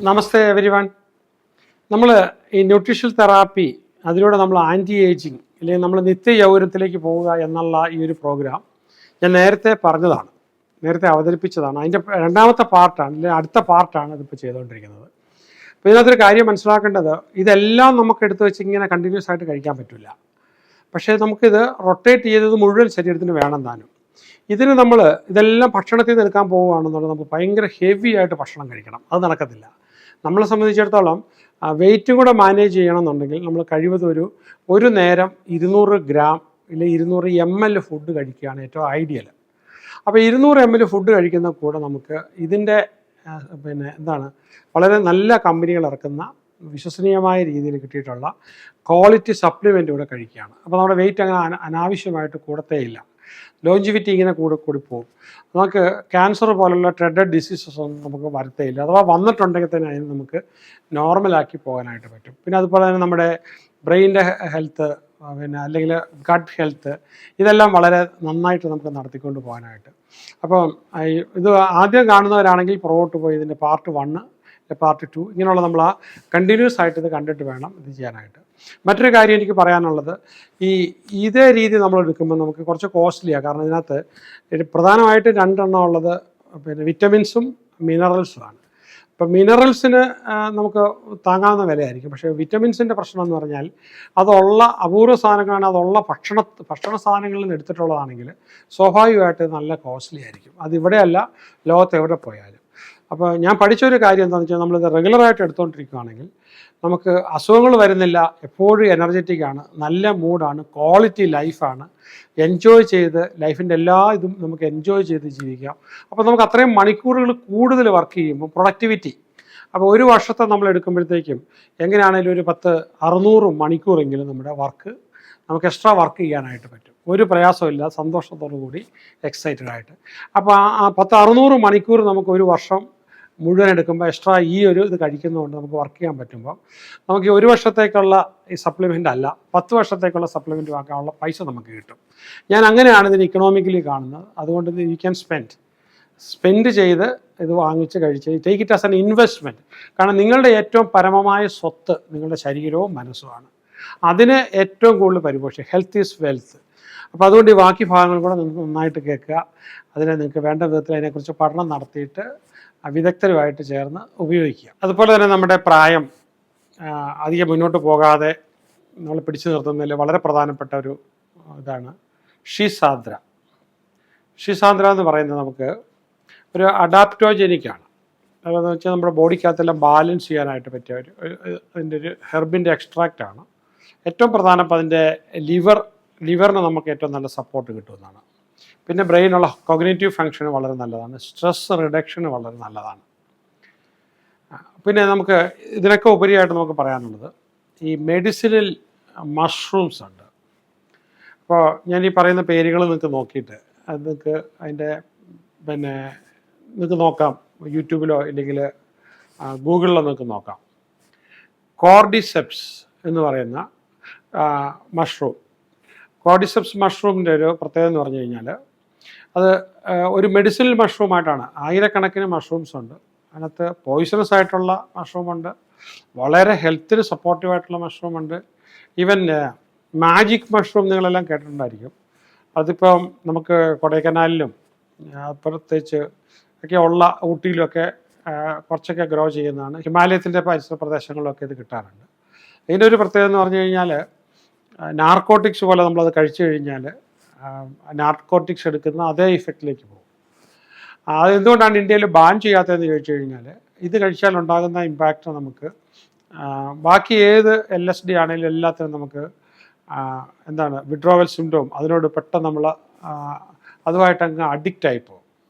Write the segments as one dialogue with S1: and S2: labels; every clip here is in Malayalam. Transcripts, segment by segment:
S1: നമസ്തേ എവരിവൺ. നമ്മൾ ഈ ന്യൂട്രീഷണൽ തെറാപ്പി അതിലൂടെ നമ്മൾ ആൻറ്റി ഏജിങ് അല്ലെങ്കിൽ നമ്മൾ നിത്യ യൗവനത്തിലേക്ക് പോവുക എന്നുള്ള ഈ ഒരു പ്രോഗ്രാം ഞാൻ നേരത്തെ പറഞ്ഞതാണ്, നേരത്തെ അവതരിപ്പിച്ചതാണ്. അതിൻ്റെ രണ്ടാമത്തെ പാർട്ടാണ്, അല്ലെങ്കിൽ അടുത്ത പാർട്ടാണ് ഇതിപ്പോൾ ചെയ്തുകൊണ്ടിരിക്കുന്നത്. അപ്പോൾ ഇതിനകത്തൊരു കാര്യം മനസ്സിലാക്കേണ്ടത്, ഇതെല്ലാം നമുക്ക് എടുത്തു വെച്ച് ഇങ്ങനെ കണ്ടിന്യൂസ് ആയിട്ട് കഴിക്കാൻ പറ്റില്ല. പക്ഷേ നമുക്കിത് റൊട്ടേറ്റ് ചെയ്തത് മുഴുവൻ ശരീരത്തിന് വേണം താനും. ഇതിന് നമ്മൾ ഇതെല്ലാം ഭക്ഷണത്തിൽ നിന്ന് എടുക്കാൻ പോവുകയാണെന്നുള്ളത് നമുക്ക് ഭയങ്കര ഹെവി ആയിട്ട് ഭക്ഷണം കഴിക്കണം. അത് നടക്കത്തില്ല. നമ്മളെ സംബന്ധിച്ചിടത്തോളം വെയിറ്റും കൂടെ മാനേജ് ചെയ്യണമെന്നുണ്ടെങ്കിൽ നമ്മൾ കഴിവതും ഒരു നേരം 200 ഗ്രാം അല്ലെങ്കിൽ 200 ml ഫുഡ് കഴിക്കുകയാണ് ഏറ്റവും ഐഡിയൽ. അപ്പോൾ 200 ml ഫുഡ് കഴിക്കുന്ന കൂടെ നമുക്ക് ഇതിൻ്റെ വളരെ നല്ല കമ്പനികൾ ഇറക്കുന്ന വിശ്വസനീയമായ രീതിയിൽ കിട്ടിയിട്ടുള്ള ക്വാളിറ്റി സപ്ലിമെൻ്റ് കൂടെ കഴിക്കുകയാണ്. അപ്പോൾ നമ്മുടെ വെയിറ്റ് അങ്ങനെ അനാവശ്യമായിട്ട് കൂടത്തേയില്ല. ലോഞ്ചിവിറ്റി ഇങ്ങനെ കൂടി പോകും. നമുക്ക് ക്യാൻസർ പോലുള്ള ട്രെഡഡ് ഡിസീസസ് ഒന്നും നമുക്ക് വരത്തേയില്ല. അഥവാ വന്നിട്ടുണ്ടെങ്കിൽ തന്നെ അതിന് നമുക്ക് നോർമലാക്കി പോകാനായിട്ട് പറ്റും. പിന്നെ അതുപോലെ തന്നെ നമ്മുടെ ബ്രെയിനിൻ്റെ ഹെൽത്ത്, അല്ലെങ്കിൽ ഗട്ട് ഹെൽത്ത്, ഇതെല്ലാം വളരെ നന്നായിട്ട് നമുക്ക് നടത്തിക്കൊണ്ട് പോകാനായിട്ട്. അപ്പം ഇത് ആദ്യം കാണുന്നവരാണെങ്കിൽ പുറകോട്ട് പോയി ഇതിൻ്റെ പാർട്ട് 1, പാർട്ട് 2 ഇങ്ങനെയുള്ള നമ്മൾ കണ്ടിന്യൂസ് ആയിട്ട് ഇത് കണ്ടിട്ട് വേണം ഇത് ചെയ്യാനായിട്ട്. മറ്റൊരു കാര്യം എനിക്ക് പറയാനുള്ളത്, ഇതേ രീതി നമ്മൾ എടുക്കുമ്പോൾ നമുക്ക് കുറച്ച് കോസ്റ്റ്ലിയാണ്. കാരണം ഇതിനകത്ത് പ്രധാനമായിട്ട് 2 എണ്ണം ഉള്ളത് വിറ്റമിൻസും മിനറൽസുമാണ്. ഇപ്പം മിനറൽസിന് നമുക്ക് താങ്ങാവുന്ന വിലയായിരിക്കും. പക്ഷേ വിറ്റമിൻസിൻ്റെ പ്രശ്നം എന്ന് പറഞ്ഞാൽ അതുള്ള അപൂർവ സാധനങ്ങളാണ്, അതുള്ള ഭക്ഷണ സാധനങ്ങളിൽ നിന്ന് എടുത്തിട്ടുള്ളതാണെങ്കിൽ സ്വാഭാവികമായിട്ട് നല്ല കോസ്റ്റ്ലി ആയിരിക്കും. അതിവിടെയല്ല, ലോകത്ത് എവിടെ പോയാലും. അപ്പോൾ ഞാൻ പഠിച്ചൊരു കാര്യം എന്താണെന്ന് വെച്ചാൽ, നമ്മളിത് റെഗുലറായിട്ട് എടുത്തുകൊണ്ടിരിക്കുകയാണെങ്കിൽ നമുക്ക് അസുഖങ്ങൾ വരുന്നില്ല, എപ്പോഴും എനർജറ്റിക്കാണ്, നല്ല മൂഡാണ്, ക്വാളിറ്റി ലൈഫാണ്, എൻജോയ് ചെയ്ത് ലൈഫിൻ്റെ എല്ലാ ഇതും നമുക്ക് എൻജോയ് ചെയ്ത് ജീവിക്കാം. അപ്പോൾ നമുക്ക് അത്രയും മണിക്കൂറുകൾ കൂടുതൽ വർക്ക് ചെയ്യുമ്പോൾ പ്രൊഡക്ടിവിറ്റി, അപ്പോൾ ഒരു വർഷത്തെ നമ്മൾ എടുക്കുമ്പോഴത്തേക്കും എങ്ങനെയാണെങ്കിലും ഒരു 600 മണിക്കൂറെങ്കിലും നമ്മുടെ വർക്ക് നമുക്ക് എക്സ്ട്രാ വർക്ക് ചെയ്യാനായിട്ട് പറ്റും. ഒരു പ്രയാസമില്ല, സന്തോഷത്തോടു കൂടി എക്സൈറ്റഡ് ആയിട്ട്. അപ്പോൾ ആ 600 മണിക്കൂർ നമുക്ക് ഒരു വർഷം മുഴുവൻ എടുക്കുമ്പോൾ എക്സ്ട്രാ ഇത് കഴിക്കുന്നതുകൊണ്ട് നമുക്ക് വർക്ക് ചെയ്യാൻ പറ്റുമ്പോൾ നമുക്ക് ഈ ഒരു വർഷത്തേക്കുള്ള ഈ സപ്ലിമെൻ്റ് അല്ല, 10 വർഷത്തേക്കുള്ള സപ്ലിമെൻ്റ് വാങ്ങാനുള്ള പൈസ നമുക്ക് കിട്ടും. ഞാൻ അങ്ങനെയാണ് ഇതിന് ഇക്കണോമിക്കലി കാണുന്നത്. അതുകൊണ്ട് ഇത് യു ക്യാൻ സ്പെൻഡ് ചെയ്ത് ഇത് വാങ്ങിച്ച് കഴിച്ച് take it as an investment. കാരണം നിങ്ങളുടെ ഏറ്റവും പരമമായ സ്വത്ത് നിങ്ങളുടെ ശരീരവും മനസ്സുമാണ്. അതിന് ഏറ്റവും കൂടുതൽ പരിപോഷിക്കുക. Health is wealth. അപ്പോൾ അതുകൊണ്ട് ഈ ബാക്കി ഭാഗങ്ങൾ കൂടെ നിങ്ങൾക്ക് നന്നായിട്ട് കേൾക്കുക. അതിനെ നിങ്ങൾക്ക് വേണ്ട വിധത്തിൽ അതിനെക്കുറിച്ച് പഠനം നടത്തിയിട്ട് വിദഗ്ധരുമായിട്ട് ചേർന്ന് ഉപയോഗിക്കുക. അതുപോലെ തന്നെ നമ്മുടെ പ്രായം അധികം മുന്നോട്ട് പോകാതെ നമ്മൾ പിടിച്ചു നിർത്തുന്നതിൽ വളരെ പ്രധാനപ്പെട്ട ഒരു ഇതാണ് ഷിസാന്ദ്ര. ഷിസാന്ദ്ര എന്ന് പറയുന്നത് നമുക്ക് ഒരു അഡാപ്റ്റോജനിക്കാണ്. അതെന്ന് വെച്ചാൽ നമ്മുടെ ബോഡിക്കകത്തെല്ലാം ബാലൻസ് ചെയ്യാനായിട്ട് പറ്റിയ അതിൻ്റെ ഒരു ഹെർബിൻ്റെ എക്സ്ട്രാക്റ്റാണ്. ഏറ്റവും പ്രധാനപ്പെട്ട അതിൻ്റെ ലിവറിന് നമുക്ക് ഏറ്റവും നല്ല സപ്പോർട്ട് കിട്ടുന്നതാണ്. പിന്നെ ബ്രെയിനുള്ള കോഗ്നിറ്റീവ് ഫങ്ഷന് വളരെ നല്ലതാണ്. സ്ട്രെസ് റിഡക്ഷന് വളരെ നല്ലതാണ്. പിന്നെ നമുക്ക് ഇതിനൊക്കെ ഉപരിയായിട്ട് നമുക്ക് പറയാനുള്ളത് ഈ മെഡിസിനൽ മഷ്റൂംസ് ഉണ്ട്. അപ്പോൾ ഞാൻ ഈ പറയുന്ന പേരുകൾ നിങ്ങൾക്ക് നോക്കിയിട്ട് അത് നിങ്ങൾക്ക് അതിൻ്റെ നിങ്ങൾക്ക് നോക്കാം, യൂട്യൂബിലോ ഇല്ലെങ്കിൽ ഗൂഗിളിലോ നിങ്ങൾക്ക് നോക്കാം. കോർഡിസെപ്സ് എന്ന് പറയുന്ന മഷ്റൂം. കോർഡിസെപ്സ് മഷ്റൂമിൻ്റെ ഒരു പ്രത്യേകത എന്ന് പറഞ്ഞു കഴിഞ്ഞാൽ അത് ഒരു മെഡിസിനൽ മഷ്റൂമായിട്ടാണ്. ആയിരക്കണക്കിന് മഷ്റൂംസ് ഉണ്ട്. അതിനകത്ത് പോയിസണസ് ആയിട്ടുള്ള മഷ്റൂമുണ്ട്, വളരെ ഹെൽത്തിന് സപ്പോർട്ടീവായിട്ടുള്ള മഷ്റൂമുണ്ട്. ഈവൻ മാജിക് മഷ്റൂം നിങ്ങളെല്ലാം കേട്ടിട്ടുണ്ടായിരിക്കും. അതിപ്പം നമുക്ക് കൊടൈക്കനാലിലും പ്രത്യേകിച്ച് ഒക്കെ ഉള്ള ഊട്ടിയിലുമൊക്കെ കുറച്ചൊക്കെ ഗ്രോ ചെയ്യുന്നതാണ്. ഹിമാലയത്തിൻ്റെ പരിസര പ്രദേശങ്ങളിലൊക്കെ ഇത് കിട്ടാറുണ്ട്. ഇതിൻ്റെ ഒരു പ്രത്യേകത എന്ന് പറഞ്ഞു കഴിഞ്ഞാൽ നാർക്കോട്ടിക്സ് പോലെ നമ്മളത് കഴിച്ചു കഴിഞ്ഞാൽ നാർക്കോട്ടിക്സ് എടുക്കുന്ന അതേ ഇഫക്റ്റിലേക്ക് പോകും. അതെന്തുകൊണ്ടാണ് ഇന്ത്യയിൽ ബാൻ ചെയ്യാത്തതെന്ന് ചോദിച്ചു കഴിഞ്ഞാൽ, ഇത് കഴിച്ചാൽ ഉണ്ടാകുന്ന ഇമ്പാക്റ്റ് നമുക്ക് ബാക്കി ഏത് LSD ആണെങ്കിലും എല്ലാത്തിനും നമുക്ക് വിഡ്രോവൽ സിംറ്റം, അതിനോട് പെട്ടെന്ന് നമ്മൾ അതുമായിട്ട് അങ്ങ് അഡിക്റ്റായി പോകും.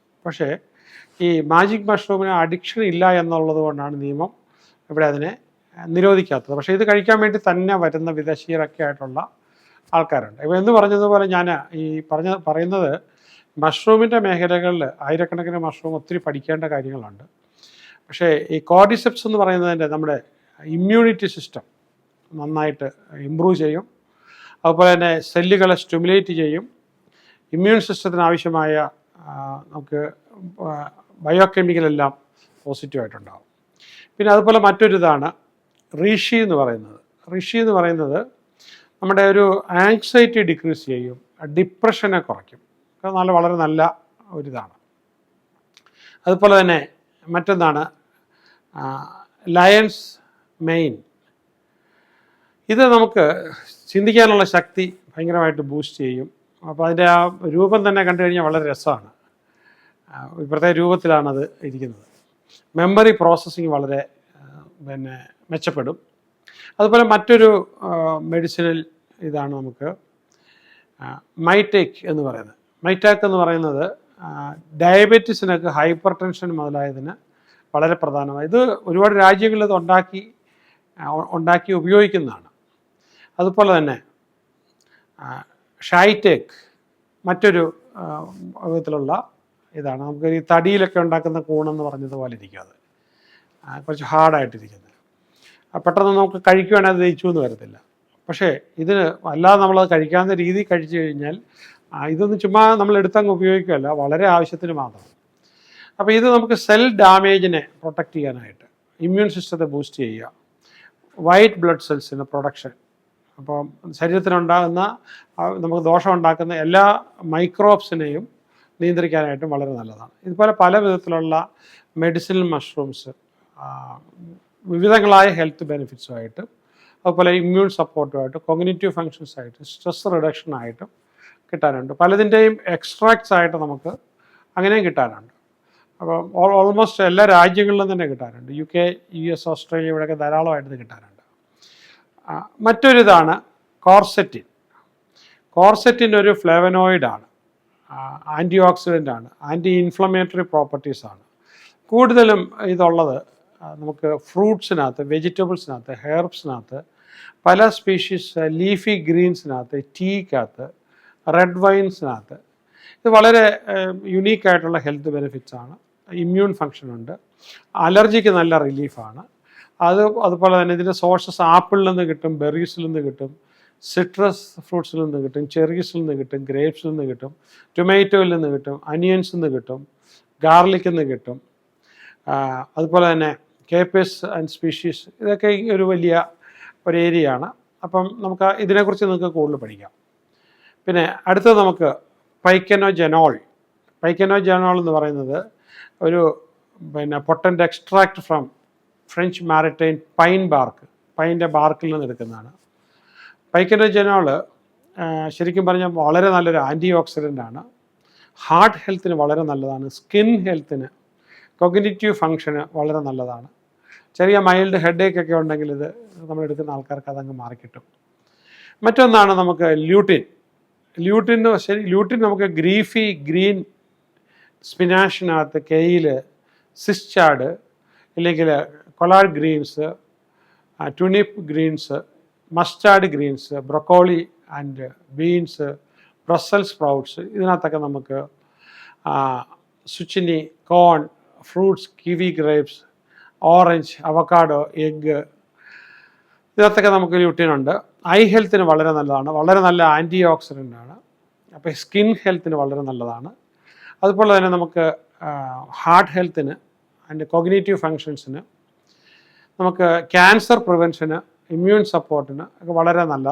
S1: പക്ഷേ ഈ മാജിക് മഷ്റൂമിന് അഡിക്ഷൻ ഇല്ല എന്നുള്ളത് കൊണ്ടാണ് നിയമം ഇവിടെ അതിനെ നിരോധിക്കാത്തത്. പക്ഷേ ഇത് കഴിക്കാൻ വേണ്ടി തന്നെ വരുന്ന വിദേശീയരൊക്കെ ആയിട്ടുള്ള ആൾക്കാരുണ്ട്. ഇപ്പോൾ എന്ന് പറഞ്ഞതുപോലെ ഞാൻ ഈ പറയുന്നത് മഷ്റൂമിൻ്റെ മേഖലകളിൽ ആയിരക്കണക്കിന് മഷ്റൂം ഒത്തിരി പഠിക്കേണ്ട കാര്യങ്ങളുണ്ട്. പക്ഷേ ഈ കോർഡിസെപ്സ് എന്ന് പറയുന്നതിൻ്റെ നമ്മുടെ ഇമ്മ്യൂണിറ്റി സിസ്റ്റം നന്നായിട്ട് ഇമ്പ്രൂവ് ചെയ്യും. അതുപോലെ തന്നെ സെല്ലുകളെ സ്റ്റിമുലേറ്റ് ചെയ്യും. ഇമ്മ്യൂൺ സിസ്റ്റത്തിന് ആവശ്യമായ നമുക്ക് ബയോ കെമിക്കലെല്ലാം പോസിറ്റീവായിട്ടുണ്ടാകും. പിന്നെ അതുപോലെ മറ്റൊരിതാണ് റിഷി എന്ന് പറയുന്നത്. റിഷി എന്ന് പറയുന്നത് നമ്മുടെ ഒരു ആങ്സൈറ്റി ഡിക്രീസ് ചെയ്യും, ഡിപ്രഷനെ കുറയ്ക്കും. അത് വളരെ നല്ല ഒരിതാണ്. അതുപോലെ തന്നെ മറ്റൊന്നാണ് ലയൺസ് മെയിൻ. ഇത് നമുക്ക് ചിന്തിക്കാനുള്ള ശക്തി ഭയങ്കരമായിട്ട് ബൂസ്റ്റ് ചെയ്യും. അപ്പോൾ അതിൻ്റെ ആ രൂപം തന്നെ കണ്ടു കഴിഞ്ഞാൽ വളരെ രസമാണ്. പ്രത്യേക രൂപത്തിലാണത് ഇരിക്കുന്നത്. മെമ്മറി പ്രോസസ്സിങ് വളരെ മെച്ചപ്പെടും. അതുപോലെ മറ്റൊരു മെഡിസിനൽ ഇതാണ് നമുക്ക് മൈറ്റേക്ക് എന്ന് പറയുന്നത്. മൈറ്റാക്ക് എന്ന് പറയുന്നത് ഡയബറ്റീസിനൊക്കെ ഹൈപ്പർ ടെൻഷൻ മുതലായതിന് വളരെ പ്രധാനമാണ്. ഇത് ഒരുപാട് രാജ്യങ്ങളിൽ ഇത് ഉണ്ടാക്കി ഉപയോഗിക്കുന്നതാണ്. അതുപോലെ തന്നെ ഷൈറ്റേക്ക് മറ്റൊരു വിധത്തിലുള്ള ഇതാണ്. നമുക്ക് ഈ തടിയിലൊക്കെ ഉണ്ടാക്കുന്ന കൂണെന്ന് പറഞ്ഞതുപോലെ ഇരിക്കും. അത് കുറച്ച് ഹാർഡായിട്ടിരിക്കുന്നത്. പെട്ടെന്ന് നമുക്ക് കഴിക്കുകയാണെങ്കിൽ അത് ദഹിച്ചു എന്ന് വരത്തില്ല. പക്ഷേ ഇതിന് അല്ലാതെ നമ്മളത് കഴിക്കാവുന്ന രീതി കഴിച്ചു കഴിഞ്ഞാൽ ഇതൊന്നും ചുമ്മാ നമ്മൾ എടുത്തങ്ങ് ഉപയോഗിക്കുകയല്ല, വളരെ ആവശ്യത്തിന് മാത്രം. അപ്പോൾ ഇത് നമുക്ക് സെൽ ഡാമേജിനെ പ്രൊട്ടക്റ്റ് ചെയ്യാനായിട്ട്, ഇമ്മ്യൂൺ സിസ്റ്റത്തെ ബൂസ്റ്റ് ചെയ്യുക, വൈറ്റ് ബ്ലഡ് സെൽസിന് പ്രൊഡക്ഷൻ, അപ്പോൾ ശരീരത്തിനുണ്ടാകുന്ന നമുക്ക് ദോഷമുണ്ടാക്കുന്ന എല്ലാ മൈക്രോബ്സിനെയും നിയന്ത്രിക്കാനായിട്ടും വളരെ നല്ലതാണ്. ഇതുപോലെ പല വിധത്തിലുള്ള മെഡിസിനൽ മഷ്റൂംസ് വിവിധങ്ങളായ ഹെൽത്ത് ബെനിഫിറ്റ്സുമായിട്ട്, അതുപോലെ ഇമ്മ്യൂൺ സപ്പോർട്ടുമായിട്ട്, കോഗ്നിറ്റീവ് ഫങ്ഷൻസായിട്ട്, സ്ട്രെസ് റിഡക്ഷനായിട്ടും കിട്ടാനുണ്ട്. പലതിൻ്റെയും എക്സ്ട്രാക്ട്സ് ആയിട്ട് നമുക്ക് അങ്ങനെയും കിട്ടാനുണ്ട്. അപ്പോൾ ഓൾമോസ്റ്റ് എല്ലാ രാജ്യങ്ങളിലും തന്നെ കിട്ടാനുണ്ട്. UK, US, ഓസ്ട്രേലിയ ഇവിടെയൊക്കെ ധാരാളമായിട്ട് ഇത് കിട്ടാനുണ്ട്. മറ്റൊരിതാണ് കോർസെറ്റിൻ. കോർസെറ്റിൻ ഒരു ഫ്ലേവനോയിഡാണ്, ആൻറ്റി ഓക്സിഡൻ്റ് ആണ്, ആൻറ്റി ഇൻഫ്ലമേറ്ററി പ്രോപ്പർട്ടീസാണ്. കൂടുതലും ഇതുള്ളത് നമുക്ക് ഫ്രൂട്ട്സിനകത്ത്, വെജിറ്റബിൾസിനകത്ത്, ഹെർബ്സിനകത്ത്, പല സ്പീഷീസ് ലീഫി ഗ്രീൻസിനകത്ത്, ടീക്കകത്ത്, റെഡ് വൈൻസിനകത്ത്. ഇത് വളരെ യുണീക്കായിട്ടുള്ള ഹെൽത്ത് ബെനിഫിറ്റ്സാണ്. ഇമ്മ്യൂൺ ഫങ്ഷനുണ്ട്, അലർജിക്ക് നല്ല റിലീഫാണ്. അതുപോലെ തന്നെ ഇതിൻ്റെ സോഴ്സസ് ആപ്പിളിൽ നിന്ന് കിട്ടും, ബെറീസിൽ നിന്ന് കിട്ടും, സിട്രസ് ഫ്രൂട്ട്സിൽ നിന്ന് കിട്ടും, ചെറീസിൽ നിന്ന് കിട്ടും, ഗ്രേപ്സിൽ നിന്ന് കിട്ടും, ടൊമാറ്റോയിൽ നിന്ന് കിട്ടും, അനിയൻസിൽ നിന്ന് കിട്ടും, ഗാർലിക്കിൽ നിന്ന് കിട്ടും. അതുപോലെ തന്നെ കേപ്പേഴ്സ് ആൻഡ് സ്പീഷീസ്, ഇതൊക്കെ ഒരു വലിയ ഒരു ഏരിയയാണ്. അപ്പം നമുക്ക് ഇതിനെക്കുറിച്ച് നിങ്ങൾക്ക് കൂടുതൽ പഠിക്കാം. പിന്നെ അടുത്തത് നമുക്ക് പൈക്കനോജെനോൾ. പൈക്കനോജെനോൾ എന്ന് പറയുന്നത് ഒരു potent extract from French maritime pine bark, പൈൻ്റെ ബാർക്കിൽ നിന്ന് എടുക്കുന്നതാണ്. പൈക്കനോജെനോൾ ശരിക്കും പറഞ്ഞാൽ വളരെ നല്ലൊരു ആൻറ്റി ഓക്സിഡൻ്റ് ആണ്. ഹാർട്ട് ഹെൽത്തിന് വളരെ നല്ലതാണ്, സ്കിൻ ഹെൽത്തിന്, കോഗ്നിറ്റീവ് ഫങ്ഷന് വളരെ നല്ലതാണ്. ചെറിയ മൈൽഡ് ഹെഡേക്ക് ഒക്കെ ഉണ്ടെങ്കിൽ ഇത് നമ്മളെടുക്കുന്ന ആൾക്കാർക്ക് അതങ്ങ് മാറിക്കിട്ടും. മറ്റൊന്നാണ് നമുക്ക് ല്യൂട്ടിൻ. ല്യൂട്ടിൻ നമുക്ക് ഗ്രീഫി ഗ്രീൻ സ്പിനാഷിനകത്ത്, കെയിൽ, സിസ്ചാഡ്, ഇല്ലെങ്കിൽ collard greens, turnip greens, mustard greens, broccoli and beans, Brussels sprouts, ഇതിനകത്തൊക്കെ നമുക്ക് zucchini, corn, fruits, kiwi grapes, orange, avocado, egg, ഇതിനകത്തൊക്കെ നമുക്ക് ല്യൂട്ടിനുണ്ട്. ഐ ഹെൽത്തിന് വളരെ നല്ലതാണ്, വളരെ നല്ല ആൻറ്റി ഓക്സിഡൻ്റ് ആണ്. അപ്പോൾ സ്കിൻ ഹെൽത്തിന് വളരെ നല്ലതാണ്. അതുപോലെ തന്നെ നമുക്ക് ഹാർട്ട് ഹെൽത്തിന് ആൻഡ് കോഗ്നിറ്റീവ് ഫങ്ഷൻസിന്, നമുക്ക് ക്യാൻസർ പ്രിവെൻഷന്, ഇമ്മ്യൂൺ സപ്പോർട്ടിന് ഒക്കെ വളരെ നല്ല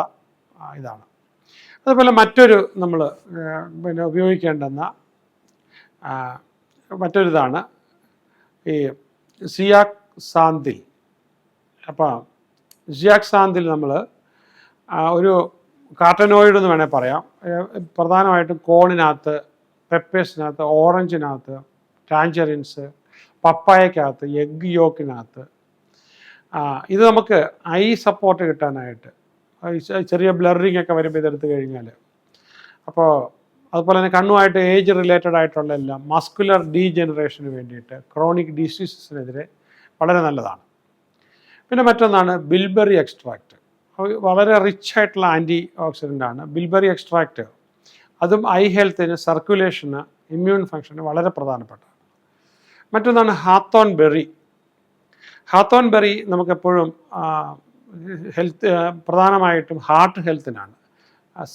S1: ഇതാണ്. അതുപോലെ മറ്റൊരു നമ്മൾ ഉപയോഗിക്കേണ്ടുന്ന മറ്റൊരിതാണ് ഈ സിയാക്സാന്തിൽ. അപ്പോൾ സിയാക്സാന്തിൽ നമ്മൾ ഒരു കാർട്ടനോയിഡ് എന്ന് വേണേൽ പറയാം. പ്രധാനമായിട്ടും കോണിനകത്ത്, പെപ്പേഴ്സിനകത്ത്, ഓറഞ്ചിനകത്ത്, ടാഞ്ചറിൻസ്, പപ്പായക്കകത്ത്, എഗ് യോക്കിനകത്ത്. ഇത് നമുക്ക് ഐ സപ്പോർട്ട് കിട്ടാനായിട്ട്, ചെറിയ ബ്ലറിങ് ഒക്കെ വരുമ്പോൾ ഇതെടുത്ത് കഴിഞ്ഞാൽ, അപ്പോൾ അതുപോലെ തന്നെ കണ്ണുമായിട്ട് ഏജ് റിലേറ്റഡ് ആയിട്ടുള്ള എല്ലാം, മസ്കുലർ ഡീജനറേഷന് വേണ്ടിയിട്ട്, ക്രോണിക് ഡിസീസസിനെതിരെ വളരെ നല്ലതാണ്. പിന്നെ മറ്റൊന്നാണ് ബിൽബെറി എക്സ്ട്രാക്റ്റ്. വളരെ റിച്ച് ആയിട്ടുള്ള ആൻറ്റി ഓക്സിഡൻ്റ് ആണ് ബിൽബെറി എക്സ്ട്രാക്റ്റ്. അതും ഐ ഹെൽത്തിന്, സർക്കുലേഷന്, ഇമ്മ്യൂൺ ഫങ്ഷന് വളരെ പ്രധാനപ്പെട്ടതാണ്. മറ്റൊന്നാണ് ഹാത്തോൺ ബെറി. ഹാത്തോൺ ബെറി നമുക്കെപ്പോഴും ഹെൽത്ത്, പ്രധാനമായിട്ടും ഹാർട്ട് ഹെൽത്തിനാണ്,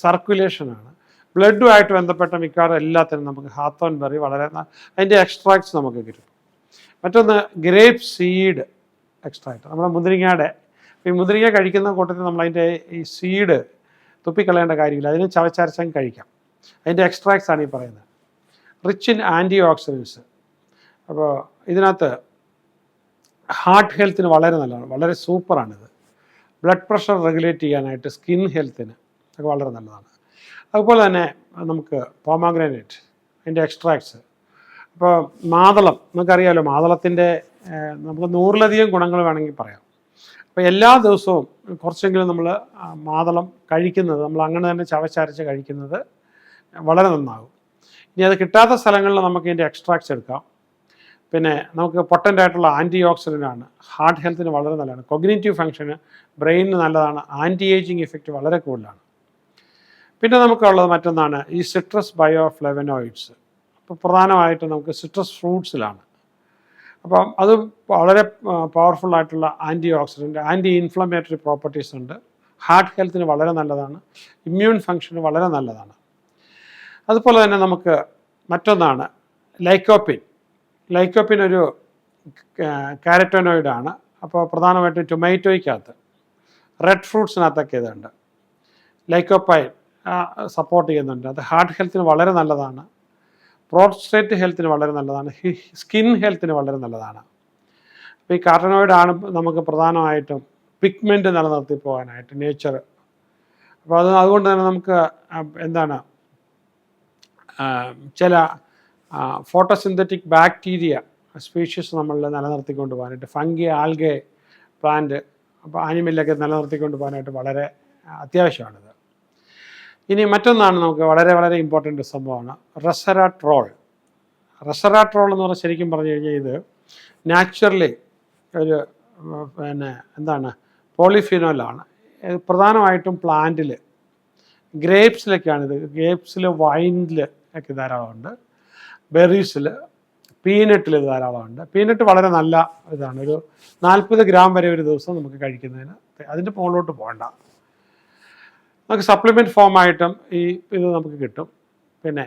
S1: സർക്കുലേഷനാണ്, ബ്ലഡുമായിട്ട് ബന്ധപ്പെട്ട മിക്കവാറും എല്ലാത്തിനും നമുക്ക് ഹാത്തോൺ ബെറി വളരെ, അതിൻ്റെ എക്സ്ട്രാക്ട്സ് നമുക്ക് കിട്ടും. മറ്റൊന്ന് ഗ്രേപ്പ് സീഡ്. എക്സ്ട്രാക്റ്റ്, നമ്മുടെ മുന്തിരിങ്ങയുടെ ഈ മുന്തിരിങ്ങ കഴിക്കുന്ന കൂട്ടത്തിൽ നമ്മളതിൻ്റെ ഈ സീഡ് തുപ്പിക്കളയേണ്ട കാര്യമില്ല, അതിന് ചവച്ചരച്ചങ്ങ് കഴിക്കാം. അതിൻ്റെ എക്സ്ട്രാക്ട്സ് ആണ് ഈ പറയുന്നത്. Rich in antioxidants. അപ്പോൾ ഇതിനകത്ത് ഹാർട്ട് ഹെൽത്തിന് വളരെ നല്ലതാണ്, വളരെ സൂപ്പറാണിത്. ബ്ലഡ് പ്രഷർ റെഗുലേറ്റ് ചെയ്യാനായിട്ട്, സ്കിൻ ഹെൽത്തിന് ഒക്കെ വളരെ നല്ലതാണ്. അതുപോലെ തന്നെ നമുക്ക് പോമാഗ്രാനൈറ്റ്, അതിൻ്റെ എക്സ്ട്രാക്ട്സ്. അപ്പോൾ മാതളം, നമുക്കറിയാമല്ലോ മാതളത്തിൻ്റെ നമുക്ക് 100-ലധികം ഗുണങ്ങൾ വേണമെങ്കിൽ പറയാം. അപ്പോൾ എല്ലാ ദിവസവും കുറച്ചെങ്കിലും നമ്മൾ മാതളം കഴിക്കുന്നത്, നമ്മൾ അങ്ങനെ തന്നെ ചവച്ചരച്ച് കഴിക്കുന്നത് വളരെ നന്നാകും. ഇനി അത് കിട്ടാത്ത സ്ഥലങ്ങളിൽ നമുക്ക് ഇതിൻ്റെ എക്സ്ട്രാക്ട്സ് എടുക്കാം. പിന്നെ നമുക്ക് പൊട്ടൻ്റ് ആയിട്ടുള്ള ആൻറ്റി ഓക്സിഡൻ്റ് ആണ്, ഹാർട്ട് ഹെൽത്തിന് വളരെ നല്ലതാണ്, കൊഗ്നിറ്റീവ് ഫങ്ഷന്, ബ്രെയിനിന് നല്ലതാണ്, ആൻറ്റി ഏജിങ് ഇഫക്റ്റ് വളരെ കൂടുതലാണ്. പിന്നെ നമുക്കുള്ളത് മറ്റൊന്നാണ് ഈ സിട്രസ് ബയോഫ്ലെവനോയിഡ്സ്. അപ്പോൾ പ്രധാനമായിട്ടും നമുക്ക് സിട്രസ് ഫ്രൂട്ട്സിലാണ്. അപ്പം അത് വളരെ പവർഫുള്ളായിട്ടുള്ള antioxidant, anti inflammatory properties ഉണ്ട്, ഹാർട്ട് ഹെൽത്തിന് വളരെ നല്ലതാണ്, ഇമ്മ്യൂൺ ഫങ്ഷന് വളരെ നല്ലതാണ്. അതുപോലെ തന്നെ നമുക്ക് മറ്റൊന്നാണ് ലൈക്കോപ്പിൻ. ലൈക്കോപ്പിൻ ഒരു കാരറ്റോനോയിഡാണ്. അപ്പോൾ പ്രധാനമായിട്ടും ടൊമാറ്റോയ്ക്കകത്ത്, റെഡ് ഫ്രൂട്ട്സിനകത്തൊക്കെ ഇതുണ്ട്. ലൈക്കോപ്പൈൻ സപ്പോർട്ട് ചെയ്യുന്നുണ്ട്, അത് ഹാർട്ട് ഹെൽത്തിന് വളരെ നല്ലതാണ്, പ്രോസ്റ്റേറ്റ് ഹെൽത്തിന് വളരെ നല്ലതാണ്, സ്കിൻ ഹെൽത്തിന് വളരെ നല്ലതാണ്. അപ്പോൾ ഈ കാർട്ടനോയിഡാണ് നമുക്ക് പ്രധാനമായിട്ടും പിഗ്മെൻറ്റ് നിലനിർത്തി പോകാനായിട്ട്, നേച്ചർ. അപ്പോൾ അതുകൊണ്ട് തന്നെ നമുക്ക് എന്താണ് ചില ഫോട്ടോസിന്തറ്റിക് ബാക്ടീരിയ സ്പീഷീസ് നമ്മൾ നിലനിർത്തിക്കൊണ്ട് പോകാനായിട്ട്, ഫംഗി, ആൽഗെ, പ്ലാന്റ്, അപ്പോൾ ആനിമലൊക്കെ നിലനിർത്തിക്കൊണ്ട് പോകാനായിട്ട് വളരെ അത്യാവശ്യമാണിത്. ഇനി മറ്റൊന്നാണ് നമുക്ക് വളരെ വളരെ ഇമ്പോർട്ടൻ്റ് സംഭവമാണ് റെസറാട്രോൾ. റെസറാട്രോൾ എന്ന് പറഞ്ഞാൽ ശരിക്കും പറഞ്ഞു കഴിഞ്ഞാൽ ഇത് നാച്ചുറലി ഒരു എന്താണ് പോളിഫിനോലാണ്. പ്രധാനമായിട്ടും പ്ലാന്റിൽ, ഗ്രേപ്സിലൊക്കെയാണിത്. ഗ്രേപ്സിൽ, വൈനിൽ ഒക്കെ ധാരാളമുണ്ട്, ബെറീസിൽ, പീനട്ടിൽ ഇത് ധാരാളമുണ്ട്. പീനട്ട് വളരെ നല്ല ഇതാണ്, ഒരു 40 ഗ്രാം വരെ ഒരു ദിവസം നമുക്ക് കഴിക്കുന്നതിന്, അതിൻ്റെ മുകളിലോട്ട് പോകണ്ട. നമുക്ക് സപ്ലിമെൻറ്റ് ഫോമായിട്ടും ഈ ഇത് നമുക്ക് കിട്ടും. പിന്നെ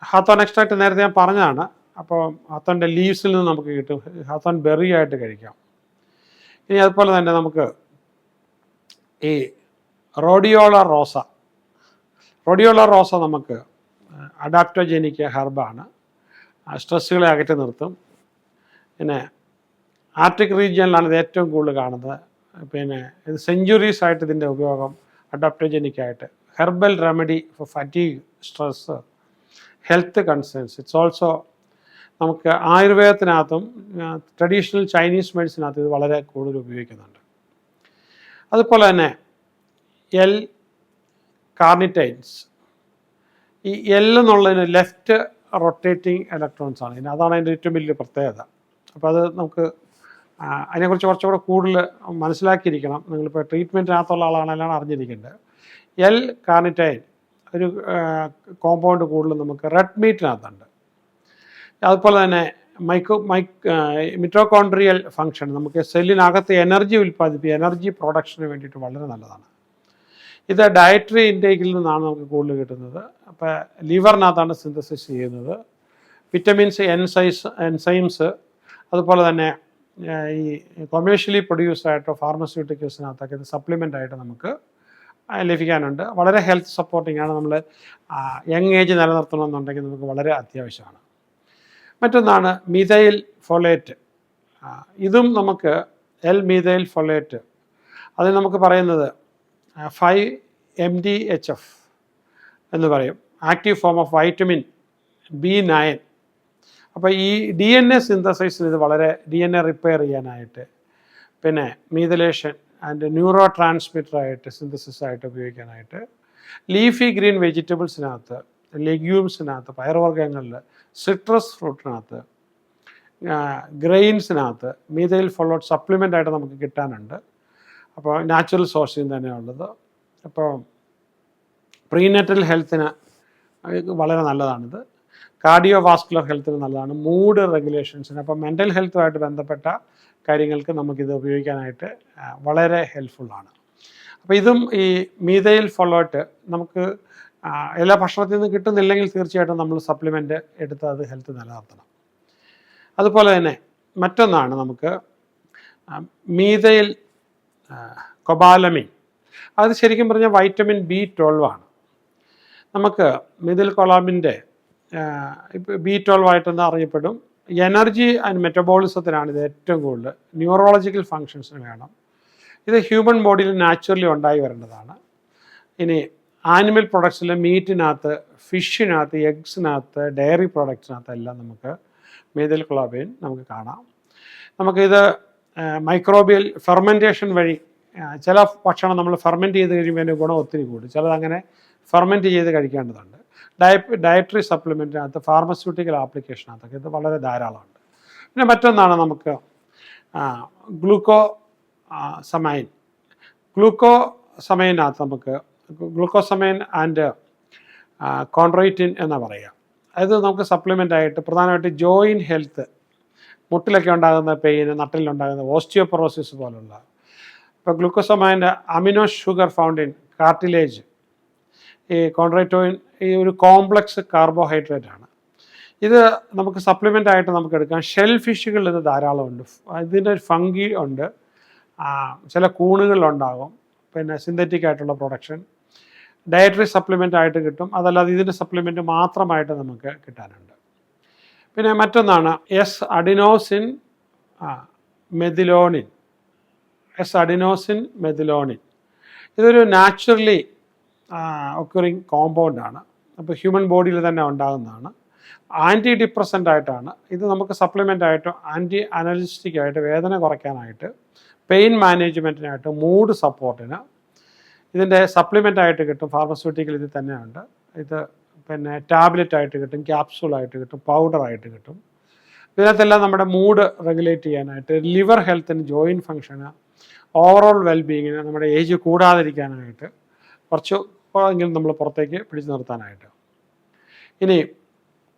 S1: ഹാത്തോൺ എക്സ്ട്രാക്റ്റ് നേരത്തെ ഞാൻ പറഞ്ഞതാണ്. അപ്പോൾ ഹാത്തോൻ്റെ ലീവ്സിൽ നിന്ന് നമുക്ക് കിട്ടും, ഹാത്തോൺ ബെറി ആയിട്ട് കഴിക്കാം. ഇനി അതുപോലെ തന്നെ നമുക്ക് ഈ റോഡിയോള റോസ. റോഡിയോള റോസ നമുക്ക് അഡാപ്റ്റോജനിക് ഹെർബാണ്, സ്ട്രെസ്സുകളെ അകറ്റി നിർത്തും. പിന്നെ ആർട്ടിക് റീജിയനിലാണ് ഇത് ഏറ്റവും കൂടുതൽ കാണുന്നത്. പിന്നെ ഇത് സെഞ്ച്വറീസ് ആയിട്ട് ഇതിൻ്റെ ഉപയോഗം അഡാപ്റ്റോജനിക്കായിട്ട്, herbal remedy for fatigue, stress, health concerns. It's also നമുക്ക് ആയുർവേദത്തിനകത്തും ട്രഡീഷണൽ ചൈനീസ് മെഡിസിനകത്ത് ഇത് വളരെ കൂടുതൽ ഉപയോഗിക്കുന്നുണ്ട്. അതുപോലെ തന്നെ എൽ കാർണിറ്റൈൻസ്. ഈ എൽ എന്നുള്ളതിന് ലെഫ്റ്റ് റൊട്ടേറ്റിംഗ് ഇലക്ട്രോൺസ് ആണ് ഇതിന്, അതാണ് അതിൻ്റെ ഏറ്റവും വലിയ പ്രത്യേകത. അപ്പോൾ അത് നമുക്ക് അതിനെക്കുറിച്ച് കുറച്ചുകൂടെ കൂടുതൽ മനസ്സിലാക്കിയിരിക്കണം. നിങ്ങളിപ്പോൾ ട്രീറ്റ്മെൻറ്റിനകത്തുള്ള ആളാണെല്ലാം അറിഞ്ഞിരിക്കേണ്ടത്. എൽ കാർണിറ്റൈൻ ഒരു കോമ്പൗണ്ട് കൂടുതൽ നമുക്ക് റെഡ് മീറ്റിനകത്തുണ്ട്. അതുപോലെ തന്നെ മിറ്റോകോൺട്രിയൽ ഫങ്ഷൻ, നമുക്ക് സെല്ലിനകത്ത് എനർജി ഉൽപ്പാദിപ്പിക്കുക, എനർജി പ്രൊഡക്ഷന് വേണ്ടിയിട്ട് വളരെ നല്ലതാണ്. ഇത് ഡയറ്ററി ഇൻടേക്കിൽ നിന്നാണ് നമുക്ക് കൂടുതൽ കിട്ടുന്നത്. അപ്പോൾ ലിവറിനകത്താണ് സിന്തസിസ് ചെയ്യുന്നത്. വിറ്റമിൻസ്, എൻസൈംസ്, അതുപോലെ തന്നെ ഈ കൊമേഴ്ഷ്യലി പ്രൊഡ്യൂസ് ആയിട്ടോ ഫാർമസ്യൂട്ടിക്കൽസിനകത്തൊക്കെ ഇത് സപ്ലിമെൻ്റ് ആയിട്ട് നമുക്ക് ലഭിക്കാനുണ്ട്. വളരെ ഹെൽത്ത് സപ്പോർട്ടിംഗ് ആണ്. നമ്മൾ യങ് ഏജ് നിലനിർത്തണമെന്നുണ്ടെങ്കിൽ നമുക്ക് വളരെ അത്യാവശ്യമാണ്. മറ്റൊന്നാണ് മീഥൈൽ ഫോളേറ്റ്. ഇതും നമുക്ക് എൽ മീഥൈൽ ഫോളേറ്റ്, അത് നമുക്ക് പറയുന്നത് 5-MDHF എന്ന് പറയും, active form of vitamin B9. അപ്പോൾ ഈ DNA സിന്തസൈസിന് ഇത് വളരെ, DNA റിപ്പയർ ചെയ്യാനായിട്ട്, പിന്നെ മീഥലേഷൻ ആൻഡ് ന്യൂറോ ട്രാൻസ്മിറ്ററായിട്ട് സിന്തസിസ് ആയിട്ട് ഉപയോഗിക്കാനായിട്ട്, ലീഫി ഗ്രീൻ വെജിറ്റബിൾസിനകത്ത്, ലെഗ്യൂംസിനകത്ത്, പയറുവർഗ്ഗങ്ങളിൽ, സിട്രസ് ഫ്രൂട്ടിനകത്ത്, ഗ്രെയിൻസിനകത്ത് മീഥൈൽ ഫോളേറ്റ് സപ്ലിമെൻ്റ് ആയിട്ട് നമുക്ക് കിട്ടാനുണ്ട്. അപ്പോൾ നാച്ചുറൽ സോഴ്സിൽ നിന്ന് തന്നെയുള്ളത്. അപ്പോൾ പ്രീനെറ്റൽ ഹെൽത്തിന് വളരെ നല്ലതാണിത്, കാർഡിയോ വാസ്കുലർ ഹെൽത്തിന് നല്ലതാണ്, മൂഡ് റെഗുലേഷൻസിന്, അപ്പോൾ മെൻ്റൽ ഹെൽത്തുമായിട്ട് ബന്ധപ്പെട്ട കാര്യങ്ങൾക്ക് നമുക്കിത് ഉപയോഗിക്കാനായിട്ട് വളരെ ഹെൽപ്ഫുള്ളാണ്. അപ്പോൾ ഇതും ഈ മീഥൈൽ ഫോളേറ്റ് നമുക്ക് എല്ലാ ഭക്ഷണത്തിൽ നിന്ന് കിട്ടുന്നില്ലെങ്കിൽ തീർച്ചയായിട്ടും നമ്മൾ സപ്ലിമെൻ്റ് എടുത്ത് അത് ഹെൽത്ത് നിലനിർത്തണം. അതുപോലെ തന്നെ മറ്റൊന്നാണ് നമുക്ക് മീഥൈൽ കൊബാലമിൻ. അത് ശരിക്കും പറഞ്ഞാൽ വൈറ്റമിൻ B12 ആണ്. നമുക്ക് മീഥൈൽ കൊബാലമിൻ്റെ B12 ആയിട്ടെന്ന് അറിയപ്പെടും. എനർജി ആൻഡ് മെറ്റബോളിസത്തിനാണ് ഇത് ഏറ്റവും കൂടുതൽ. ന്യൂറോളജിക്കൽ ഫങ്ഷൻസിന് വേണം. ഇത് ഹ്യൂമൻ ബോഡിയിൽ നാച്ചുറലി ഉണ്ടായി വരേണ്ടതാണ്. ഇനി ആനിമൽ പ്രൊഡക്ട്സിൽ മീറ്റിനകത്ത്, ഫിഷിനകത്ത്, എഗ്സിനകത്ത്, ഡയറി പ്രോഡക്ട്സിനകത്ത് എല്ലാം നമുക്ക് മീഥൈൽ കൊബാലമിൻ നമുക്ക് കാണാം. നമുക്കിത് മൈക്രോബിയൽ ഫെർമെൻറ്റേഷൻ വഴി ചില ഭക്ഷണം നമ്മൾ ഫെർമെൻറ്റ് ചെയ്ത് കഴിയുമ്പോൾ അതിൻ്റെ ഗുണം ഒത്തിരി കൂടും. ചിലതങ്ങനെ ഫെർമെൻറ്റ് ചെയ്ത് കഴിക്കേണ്ടതുണ്ട്. ഡയറ്ററി സപ്ലിമെൻറ്റിനകത്ത്, ഫാർമസ്യൂട്ടിക്കൽ ആപ്ലിക്കേഷനകത്തൊക്കെ ഇത് വളരെ ധാരാളമുണ്ട്. പിന്നെ മറ്റൊന്നാണ് നമുക്ക് ഗ്ലൂക്കോസമൈൻ. ഗ്ലൂക്കോസമൈനകത്ത് നമുക്ക് ഗ്ലൂക്കോസമൈൻ ആൻഡ് കോൺട്രൈറ്റിൻ എന്ന് പറയുക. അത് നമുക്ക് സപ്ലിമെൻ്റ് ആയിട്ട് പ്രധാനമായിട്ട് ജോയിൻറ്റ് ഹെൽത്ത്, മുട്ടിലൊക്കെ ഉണ്ടാകുന്ന പെയിന്, നട്ടിലുണ്ടാകുന്ന ഓസ്റ്റിയോപൊറോസിസ് പോലുള്ള. ഇപ്പോൾ ഗ്ലൂക്കോസമൈൻ്റെ amino sugar found in cartilage. ഈ കോൺട്രൈറ്റോയിൻ ഈ ഒരു കോംപ്ലക്സ് കാർബോഹൈഡ്രേറ്റ് ആണ്. ഇത് നമുക്ക് സപ്ലിമെൻ്റ് ആയിട്ട് നമുക്ക് എടുക്കാം. ഷെൽ ഫിഷുകളിൽ ഇത് ധാരാളമുണ്ട്. ഇതിൻ്റെ ഒരു ഫംഗി ഉണ്ട്, ചില കൂണുകളിലുണ്ടാകും. പിന്നെ സിന്തറ്റിക് ആയിട്ടുള്ള പ്രൊഡക്ഷൻ ഡയറ്ററി സപ്ലിമെൻ്റ് ആയിട്ട് കിട്ടും. അതല്ലാതെ ഇതിൻ്റെ സപ്ലിമെൻറ്റ് മാത്രമായിട്ട് നമുക്ക് കിട്ടാനുണ്ട്. പിന്നെ മറ്റൊന്നാണ് അഡിനോസിൻ മെഥിലോണിൻ. ഇതൊരു നാച്ചുറലി ഒക്കറിങ് കോമ്പൗണ്ടാണ്. അപ്പോൾ ഹ്യൂമൻ ബോഡിയിൽ തന്നെ ഉണ്ടാകുന്നതാണ്. ആൻറ്റി ഡിപ്രസൻ്റ് ആയിട്ടാണ് ഇത്. നമുക്ക് സപ്ലിമെൻ്റ് ആയിട്ട്, ആൻറ്റി അനലിസ്റ്റിക് ആയിട്ട്, വേദന കുറയ്ക്കാനായിട്ട്, പെയിൻ മാനേജ്മെൻറ്റിനായിട്ട്, മൂഡ് സപ്പോർട്ടിന് ഇതിൻ്റെ സപ്ലിമെൻ്റ് ആയിട്ട് കിട്ടും. ഫാർമസ്യൂട്ടിക്കൽ ഇതിൽ തന്നെയുണ്ട്. ഇത് പിന്നെ ടാബ്ലറ്റ് ആയിട്ട് കിട്ടും, ക്യാപ്സൂളായിട്ട് കിട്ടും, പൗഡറായിട്ട് കിട്ടും. ഇതിനകത്തെല്ലാം നമ്മുടെ മൂഡ് റെഗുലേറ്റ് ചെയ്യാനായിട്ട്, ലിവർ ഹെൽത്തിന്, ജോയിൻറ്റ് ഫങ്ഷന്, ഓവറോൾ വെൽബീയിങ്ങിന്, നമ്മുടെ ഏജ് കൂടാതിരിക്കാനായിട്ട്, കുറച്ച് എങ്കിലും നമ്മൾ പുറത്തേക്ക് പിടിച്ചു നിർത്താനായിട്ട്. ഇനി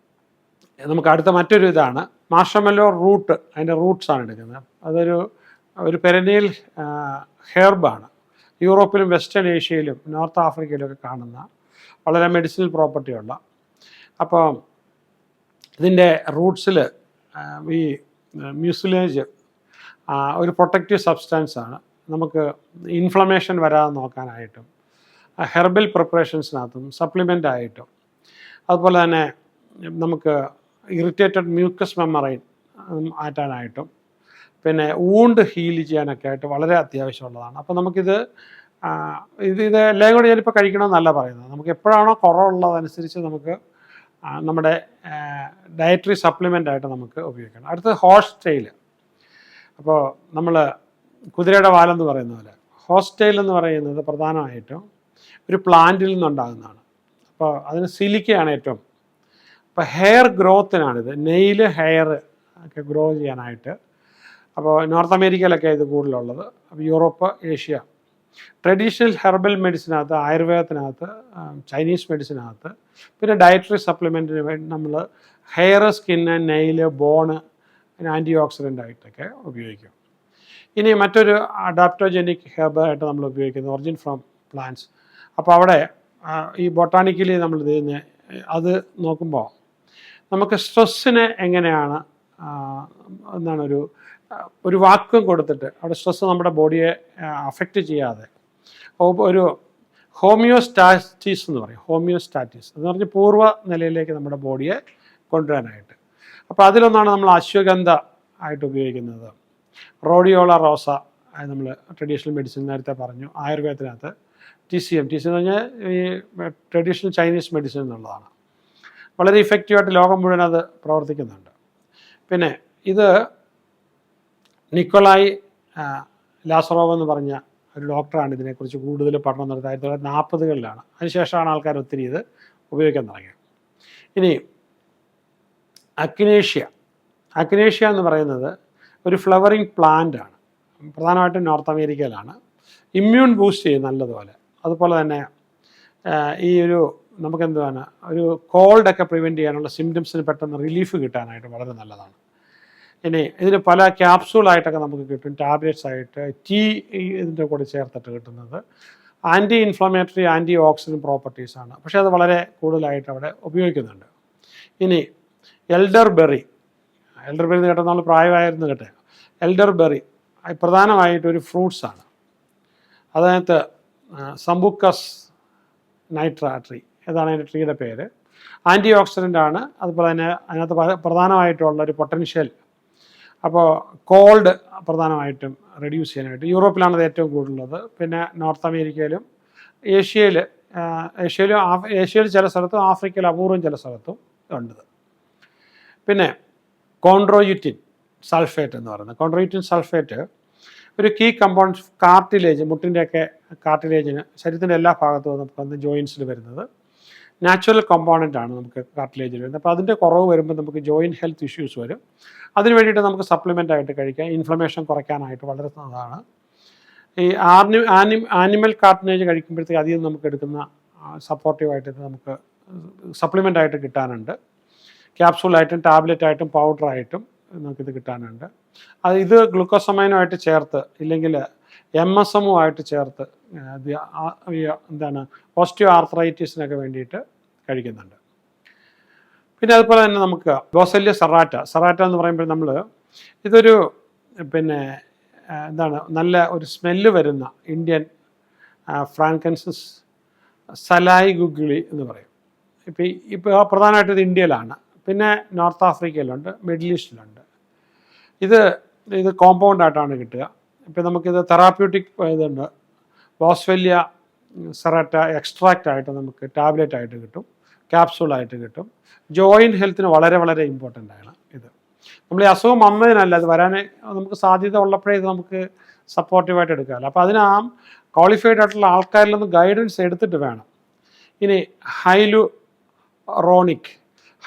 S1: നമുക്ക് അടുത്ത മറ്റൊരു ഇതാണ് മാർഷമെല്ലോ റൂട്ട്. അതിൻ്റെ റൂട്ട്സാണ് എടുക്കുന്നത്. ഒരു പെരനിയൽ ഹെർബാണ്. യൂറോപ്പിലും വെസ്റ്റേൺ ഏഷ്യയിലും നോർത്ത് ആഫ്രിക്കയിലൊക്കെ കാണുന്ന വളരെ മെഡിസിനൽ പ്രോപ്പർട്ടിയുള്ള. അപ്പോൾ ഇതിൻ്റെ റൂട്ട്സിൽ ഈ മ്യൂസിലേജ് ഒരു പ്രൊട്ടക്റ്റീവ് സബ്സ്റ്റൻസ് ആണ്. നമുക്ക് ഇൻഫ്ലമേഷൻ വരാതെ നോക്കാനായിട്ടും, ഹെർബൽ പ്രിപ്പറേഷൻസിനകത്തും, സപ്ലിമെൻ്റ് ആയിട്ടും, അതുപോലെ തന്നെ നമുക്ക് ഇറിറ്റേറ്റഡ് മ്യൂക്കസ് മെമ്മറൈൻ മാറ്റാനായിട്ടും, പിന്നെ വൂണ്ട് ഹീൽ ചെയ്യാനൊക്കെ ആയിട്ട് വളരെ അത്യാവശ്യമുള്ളതാണ്. അപ്പോൾ നമുക്കിത് എല്ലാം കൂടി ഞാനിപ്പോൾ കഴിക്കണമെന്നല്ല പറയുന്നത്. നമുക്ക് എപ്പോഴാണോ കുറവുള്ളതനുസരിച്ച് നമുക്ക് നമ്മുടെ ഡയറ്ററി സപ്ലിമെൻ്റ് ആയിട്ട് നമുക്ക് ഉപയോഗിക്കണം. അടുത്തത് ഹോർസ് ടെയിൽ. അപ്പോൾ നമ്മൾ കുതിരയുടെ വാലെന്ന് പറയുന്ന പോലെ ഹോർസ് ടെയിൽ എന്ന് പറയുന്നത് പ്രധാനമായിട്ടും ഒരു പ്ലാന്റിൽ നിന്നുണ്ടാകുന്നതാണ്. അപ്പോൾ അതിന് സിലിക്കയാണ് ഏറ്റവും. അപ്പോൾ ഹെയർ ഗ്രോത്തിനാണിത്. ഹെയർ ഒക്കെ ഗ്രോ ചെയ്യാനായിട്ട്. അപ്പോൾ നോർത്ത് അമേരിക്കയിലൊക്കെ ഇത് കൂടുതലുള്ളത്. അപ്പോൾ യൂറോപ്പ്, ഏഷ്യ. ട്രഡീഷണൽ ഹെർബൽ മെഡിസിനകത്ത്, ആയുർവേദത്തിനകത്ത്, ചൈനീസ് മെഡിസിനകത്ത്, പിന്നെ ഡയറ്ററി സപ്ലിമെൻറ്റിന് വേണ്ടി നമ്മൾ hair, skin, nail, bone, antioxidant ആയിട്ടൊക്കെ ഉപയോഗിക്കും. ഇനി മറ്റൊരു അഡാപ്റ്റോജനിക് ഹെർബായിട്ട് നമ്മൾ ഉപയോഗിക്കുന്നത് ഒറിജിൻ ഫ്രം പ്ലാന്റ്സ്. അപ്പോൾ അവിടെ ഈ ബൊട്ടാണിക്കലി നമ്മൾ ഇത് അത് നോക്കുമ്പോൾ നമുക്ക് സ്ട്രെസ്സിനെ എങ്ങനെയാണ് എന്താണ് ഒരു വാക്വം കൊടുത്തിട്ട് അവിടെ സ്ട്രെസ്സ് നമ്മുടെ ബോഡിയെ അഫക്റ്റ് ചെയ്യാതെ ഒരു ഹോമിയോസ്റ്റാറ്റിസ് എന്ന് പറയും. ഹോമിയോസ്റ്റാറ്റിസ് എന്ന് പറഞ്ഞാൽ പൂർവ്വ നിലയിലേക്ക് നമ്മുടെ ബോഡിയെ കൊണ്ടുവരാനായിട്ട്. അപ്പോൾ അതിലൊന്നാണ് നമ്മൾ അശ്വഗന്ധ ആയിട്ട് ഉപയോഗിക്കുന്നത്. റോഡിയോള റോസ നമ്മൾ ട്രഡീഷണൽ മെഡിസിൻ നേരത്തെ പറഞ്ഞു. ആയുർവേദത്തിനകത്ത് TCM എന്ന് പറഞ്ഞാൽ ഈ ട്രഡീഷണൽ ചൈനീസ് മെഡിസിൻ എന്നുള്ളതാണ്. വളരെ ഇഫക്റ്റീവായിട്ട് ലോകം മുഴുവൻ അത് പ്രവർത്തിക്കുന്നുണ്ട്. പിന്നെ ഇത് നിക്കോളായി ലാസറോവ് എന്ന് പറഞ്ഞ ഒരു ഡോക്ടറാണ് ഇതിനെക്കുറിച്ച് കൂടുതൽ പഠനം നടത്തിയത്. 1940-കളിലാണ്. അതിനുശേഷമാണ് ആൾക്കാർ ഒത്തിരി ഇത് ഉപയോഗിക്കാൻ തുടങ്ങിയത്. ഇനി അക്നേഷ്യ എന്ന് പറയുന്നത് ഒരു ഫ്ലവറിങ് പ്ലാന്റ് ആണ്. പ്രധാനമായിട്ടും നോർത്ത് അമേരിക്കയിലാണ്. ഇമ്മ്യൂൺ ബൂസ്റ്റ് ചെയ്യും നല്ലതുപോലെ. അതുപോലെ തന്നെ ഈ നമുക്കെന്താണ് ഒരു കോൾഡൊക്കെ പ്രിവെൻറ്റ് ചെയ്യാനുള്ള സിംറ്റംസിന് പെട്ടെന്ന് റിലീഫ് കിട്ടാനായിട്ട് വളരെ നല്ലതാണ്. ഇനി ഇതിന് പല ക്യാപ്സൂളായിട്ടൊക്കെ നമുക്ക് കിട്ടും, ടാബ്ലറ്റ്സ് ആയിട്ട്, ഇതിൻ്റെ കൂടെ ചേർത്തിട്ട് കിട്ടുന്നത്. ആൻറ്റി ഇൻഫ്ലമേറ്ററി, ആൻറ്റി ഓക്സിഡൻറ്റ് പ്രോപ്പർട്ടീസാണ്. പക്ഷേ അത് വളരെ കൂടുതലായിട്ട് അവിടെ ഉപയോഗിക്കുന്നുണ്ട്. ഇനി എൽഡർ ബെറി എന്ന് കേട്ടാൽ നമ്മൾ പ്രായമായിരുന്നു കേട്ടെ. എൽഡർ ബെറി പ്രധാനമായിട്ടൊരു ഫ്രൂട്ട്സാണ്. അതിനകത്ത് സംബുക്കസ് നൈട്ര ട്രീ, ഏതാണ് അതിൻ്റെ ട്രീയുടെ പേര്. ആൻറ്റി ഓക്സിഡൻ്റ് ആണ്. അതുപോലെ തന്നെ അതിനകത്ത് പ്രധാനമായിട്ടുള്ളൊരു പൊട്ടൻഷ്യൽ, അപ്പോൾ കോൾഡ് പ്രധാനമായിട്ടും റെഡ്യൂസ് ചെയ്യാനായിട്ട്. യൂറോപ്പിലാണ് അത് ഏറ്റവും കൂടുതലുള്ളത്. പിന്നെ നോർത്ത് അമേരിക്കയിലും ഏഷ്യയിൽ ചില സ്ഥലത്തും ആഫ്രിക്കയിൽ അപൂർവം ചില സ്ഥലത്തും ഉണ്ട്. പിന്നെ കോൺഡ്രോയിറ്റിൻ സൾഫേറ്റ് എന്ന് പറയുന്നത്, കോൺഡ്രോയിറ്റിൻ സൾഫേറ്റ് ഒരു കീ കമ്പൗണ്ട് കാർട്ടിലേജ്, മുട്ടിൻ്റെയൊക്കെ കാർട്ടിലേജിന് ശരീരത്തിൻ്റെ എല്ലാ ഭാഗത്തും നമുക്ക് ജോയിൻസിൽ വരുന്നത് നാച്ചുറൽ കോമ്പോണൻ്റ് ആണ് നമുക്ക് കാർട്ടിലേജിൽ വരുന്നത്. അപ്പോൾ അതിൻ്റെ കുറവ് വരുമ്പോൾ നമുക്ക് ജോയിൻറ്റ് ഹെൽത്ത് ഇഷ്യൂസ് വരും. അതിന് വേണ്ടിയിട്ട് നമുക്ക് സപ്ലിമെൻ്റ് ആയിട്ട് കഴിക്കാം. ഇൻഫ്ലമേഷൻ കുറയ്ക്കാനായിട്ട് വളരെ നല്ലതാണ്. ഈ ആനിമൽ കാർട്ടിലേജ് കഴിക്കുമ്പോഴത്തേക്ക് അധികം നമുക്ക് എടുക്കുന്ന സപ്പോർട്ടീവായിട്ട് നമുക്ക് സപ്ലിമെൻ്റ് ആയിട്ട് കിട്ടാനുണ്ട്. ക്യാപ്സൂളായിട്ടും ടാബ്ലറ്റായിട്ടും പൗഡറായിട്ടും നമുക്കിത് കിട്ടാനുണ്ട്. ഇത് ഗ്ലൂക്കോസമൈനുമായിട്ട് ചേർത്ത് ഇല്ലെങ്കിൽ MSMുമായിട്ട് ചേർത്ത് ഓസ്റ്റിയോ ആർത്രൈറ്റിസിനൊക്കെ വേണ്ടിയിട്ട് കഴിക്കുന്നുണ്ട്. പിന്നെ അതുപോലെ തന്നെ നമുക്ക് ബോസെല്ലിയ സെറാറ്റ എന്ന് പറയുമ്പോൾ ഇതൊരു നല്ല ഒരു സ്മെല്ല് വരുന്ന ഇന്ത്യൻ ഫ്രാൻകൻസിസ് സലായി ഗുഗ്ലി എന്ന് പറയും. ഇപ്പോൾ പ്രധാനമായിട്ടും ഇത് ഇന്ത്യയിലാണ്. പിന്നെ നോർത്ത് ആഫ്രിക്കയിലുണ്ട്, മിഡിൽ ഈസ്റ്റിലുണ്ട്. ഇത് കോമ്പൗണ്ടായിട്ടാണ് കിട്ടുക. ഇപ്പം നമുക്കിത് തെറാപ്യൂട്ടിക് ഇതുണ്ട്. ബോസ്വെല്ലിയ സെറാറ്റ എക്സ്ട്രാക്റ്റ് ആയിട്ട് നമുക്ക് ടാബ്ലറ്റ് ആയിട്ട് കിട്ടും, ക്യാപ്സൂളായിട്ട് കിട്ടും. ജോയിൻറ്റ് ഹെൽത്തിന് വളരെ വളരെ ഇമ്പോർട്ടൻ്റ് ആണ് ഇത്. നമ്മൾ ഈ അസുഖം വന്നതിനല്ല, അത് വരാൻ നമുക്ക് സാധ്യത ഉള്ളപ്പോഴേ ഇത് നമുക്ക് സപ്പോർട്ടീവായിട്ട് എടുക്കാമല്ലോ. അപ്പോൾ അതിന് ക്വാളിഫൈഡ് ആയിട്ടുള്ള ആൾക്കാരിൽ നിന്ന് ഗൈഡൻസ് എടുത്തിട്ട് വേണം. ഇനി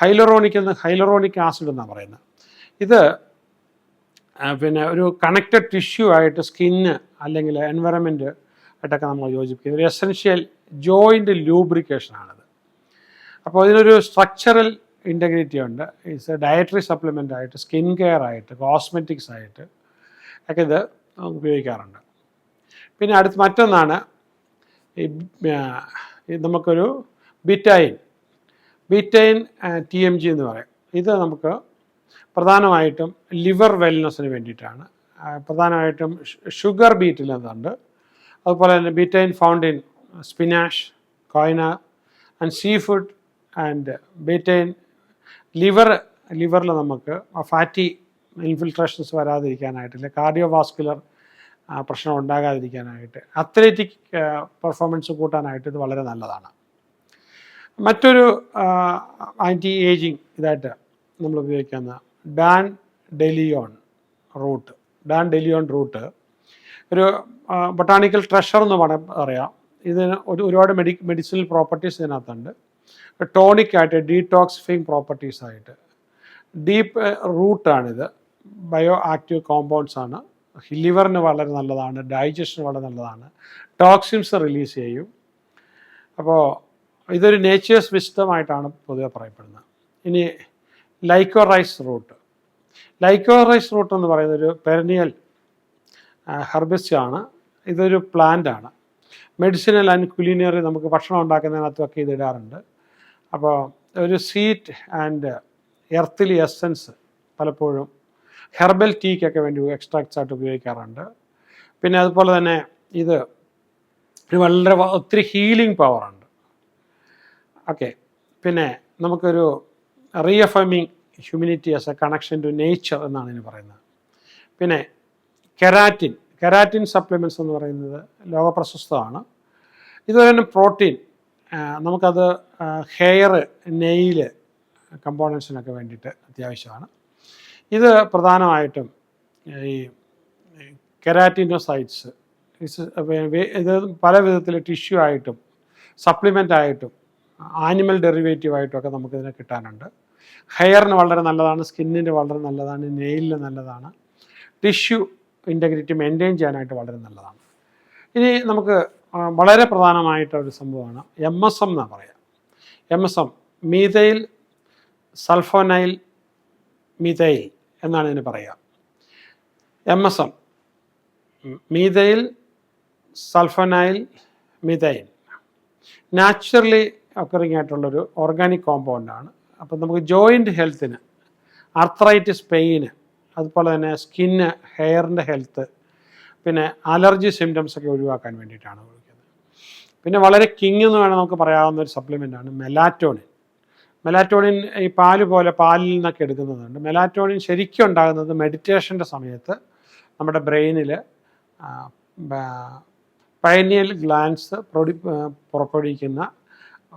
S1: ഹൈലറോണിക് ആസിഡ് എന്നാണ് പറയുന്നത്. ഇത് ഒരു കണക്റ്റഡ് ടിഷ്യൂ ആയിട്ട് സ്കിന്ന് അല്ലെങ്കിൽ എൻവയറമെൻറ്റ് ആയിട്ടൊക്കെ നമ്മൾ യോജിപ്പിക്കുന്നത് ഒരു എസെൻഷ്യൽ ജോയിൻ്റ് ലൂബ്രിക്കേഷനാണിത്. അപ്പോൾ ഇതിനൊരു സ്ട്രക്ചറൽ ഇൻറ്റഗ്രിറ്റി ഉണ്ട്. ഇറ്റ്സ് എ ഡയറ്ററി സപ്ലിമെൻ്റ് ആയിട്ട്, സ്കിൻ കെയർ ആയിട്ട്, കോസ്മെറ്റിക്സ് ആയിട്ട് ഒക്കെ ഇത് ഉപയോഗിക്കാറുണ്ട്. പിന്നെ മറ്റൊന്നാണ് നമുക്കൊരു ബീറ്റൈൻ TMG എന്ന് പറയും. ഇത് നമുക്ക് പ്രധാനമായിട്ടും ലിവർ വെൽനെസ്സിന് വേണ്ടിയിട്ടാണ്. പ്രധാനമായിട്ടും ഷുഗർ ബീറ്റിൽ അതുണ്ട്. അതുപോലെ തന്നെ betaine found in spinach, quinoa and seafood. And betaine ലിവറിൽ നമുക്ക് ഫാറ്റി ഇൻഫിൽട്രേഷൻസ് വരാതിരിക്കാനായിട്ട്, കാർഡിയോവാസ്കുലർ പ്രശ്നം ഉണ്ടാകാതിരിക്കാനായിട്ട്, അത്ലറ്റിക് പെർഫോമൻസ് കൂട്ടാനായിട്ട് ഇത് വളരെ നല്ലതാണ്. മറ്റൊരു ആൻറ്റി ഏജിങ് ഇതായിട്ട് നമ്മൾ ഉപയോഗിക്കുന്ന ഡാൻ ഡെലിയോൺ റൂട്ട് ഒരു ബൊട്ടാണിക്കൽ ട്രഷർ എന്ന് പറയാം. ഇതിന് ഒരുപാട് മെഡിസിനൽ പ്രോപ്പർട്ടീസ് ഇതിനകത്തുണ്ട്. ടോണിക് ആയിട്ട്, ഡീടോക്സിഫൈങ് പ്രോപ്പർട്ടീസ് ആയിട്ട്. ഡീപ്പ് റൂട്ടാണിത്. ബയോ ആക്റ്റീവ് കോമ്പൗണ്ട്സ് ആണ്. ലിവറിന് വളരെ നല്ലതാണ്, ഡൈജഷന് വളരെ നല്ലതാണ്, ടോക്സിൻസ് റിലീസ് ചെയ്യും. അപ്പോൾ ഇതൊരു നേച്ചേഴ്സ് വിസ്ഡമായിട്ടാണ് പൊതുവെ പറയപ്പെടുന്നത്. ഇനി ലൈക്കോറൈസ് റൂട്ട് എന്ന് പറയുന്നത് ഒരു പെരനിയൽ ഹെർബിസ്റ്റാണ്. ഇതൊരു പ്ലാന്റ് ആണ്. മെഡിസിനൽ ആൻഡ് കുലിനറി നമുക്ക് ഭക്ഷണം ഉണ്ടാക്കുന്നതിനകത്തൊക്കെ ഇത് ഇടാറുണ്ട്. അപ്പോൾ ഒരു സ്വീറ്റ് ആൻഡ് എർത്തിലി എസൻസ് പലപ്പോഴും ഹെർബൽ ടീക്കൊക്കെ വേണ്ടി എക്സ്ട്രാക്ട്സ് ആയിട്ട് ഉപയോഗിക്കാറുണ്ട്. പിന്നെ അതുപോലെ തന്നെ ഇത് വളരെ ഒത്തിരി ഹീലിംഗ് പവറുണ്ട്. ഓക്കെ. പിന്നെ നമുക്കൊരു reaffirming humanity as a connection to nature എന്നാണ് ഇതിന് പറയുന്നത്. പിന്നെ കെരാറ്റിൻ സപ്ലിമെൻറ്റ്സ് എന്ന് പറയുന്നത് ലോകപ്രശസ്തമാണ്. ഇതുപോലെ തന്നെ പ്രോട്ടീൻ നമുക്കത് ഹെയർ, നെയിൽ കമ്പോണൻസിനൊക്കെ വേണ്ടിയിട്ട് അത്യാവശ്യമാണ്. ഇത് പ്രധാനമായിട്ടും ഈ കെരാറ്റിനോസൈറ്റ്സ് ഇത് പല വിധത്തിൽ ടിഷ്യൂ ആയിട്ടും സപ്ലിമെൻ്റ് ആയിട്ടും ആനിമൽ ഡെറിവേറ്റീവായിട്ടുമൊക്കെ നമുക്കിതിനെ കിട്ടാനുണ്ട്. ഹെയറിന് വളരെ നല്ലതാണ്, സ്കിന്നിന് വളരെ നല്ലതാണ്, നെയിലിന് നല്ലതാണ്, ടിഷ്യൂ ഇൻറ്റഗ്രിറ്റി മെയിൻറ്റെയിൻ ചെയ്യാനായിട്ട് വളരെ നല്ലതാണ്. ഇനി നമുക്ക് വളരെ പ്രധാനമായിട്ടൊരു സംഭവമാണ് MSM എന്നാണ് പറയുക. MSM മീഥൈൽ സൾഫോനൈൽ മീഥൈൽ എന്നാണ് ഇതിന് പറയുക. MSM methyl sulfonyl methyl naturally occurring ആയിട്ടുള്ളൊരു ഓർഗാനിക് കോമ്പൗണ്ടാണ്. അപ്പോൾ നമുക്ക് ജോയിൻറ്റ് ഹെൽത്തിന്, ആർത്രൈറ്റിസ് പെയിന്, അതുപോലെ തന്നെ സ്കിന്ന്, ഹെയറിൻ്റെ ഹെൽത്ത്, പിന്നെ അലർജി സിംറ്റംസ് ഒക്കെ ഒഴിവാക്കാൻ വേണ്ടിയിട്ടാണ് ഉപയോഗിക്കുന്നത്. പിന്നെ വളരെ കിങ് എന്ന് വേണം നമുക്ക് പറയാവുന്ന ഒരു സപ്ലിമെൻ്റാണ് മെലാറ്റോണിൻ. മെലാറ്റോണിൻ ഈ പാലിൽ നിന്നൊക്കെ എടുക്കുന്നതുണ്ട്. മെലാറ്റോണിൻ ശരിക്കും ഉണ്ടാകുന്നത് മെഡിറ്റേഷൻ്റെ സമയത്ത് നമ്മുടെ ബ്രെയിനിൽ പൈനിയൽ ഗ്ലാൻസ് പുറപ്പെടുവിക്കുന്ന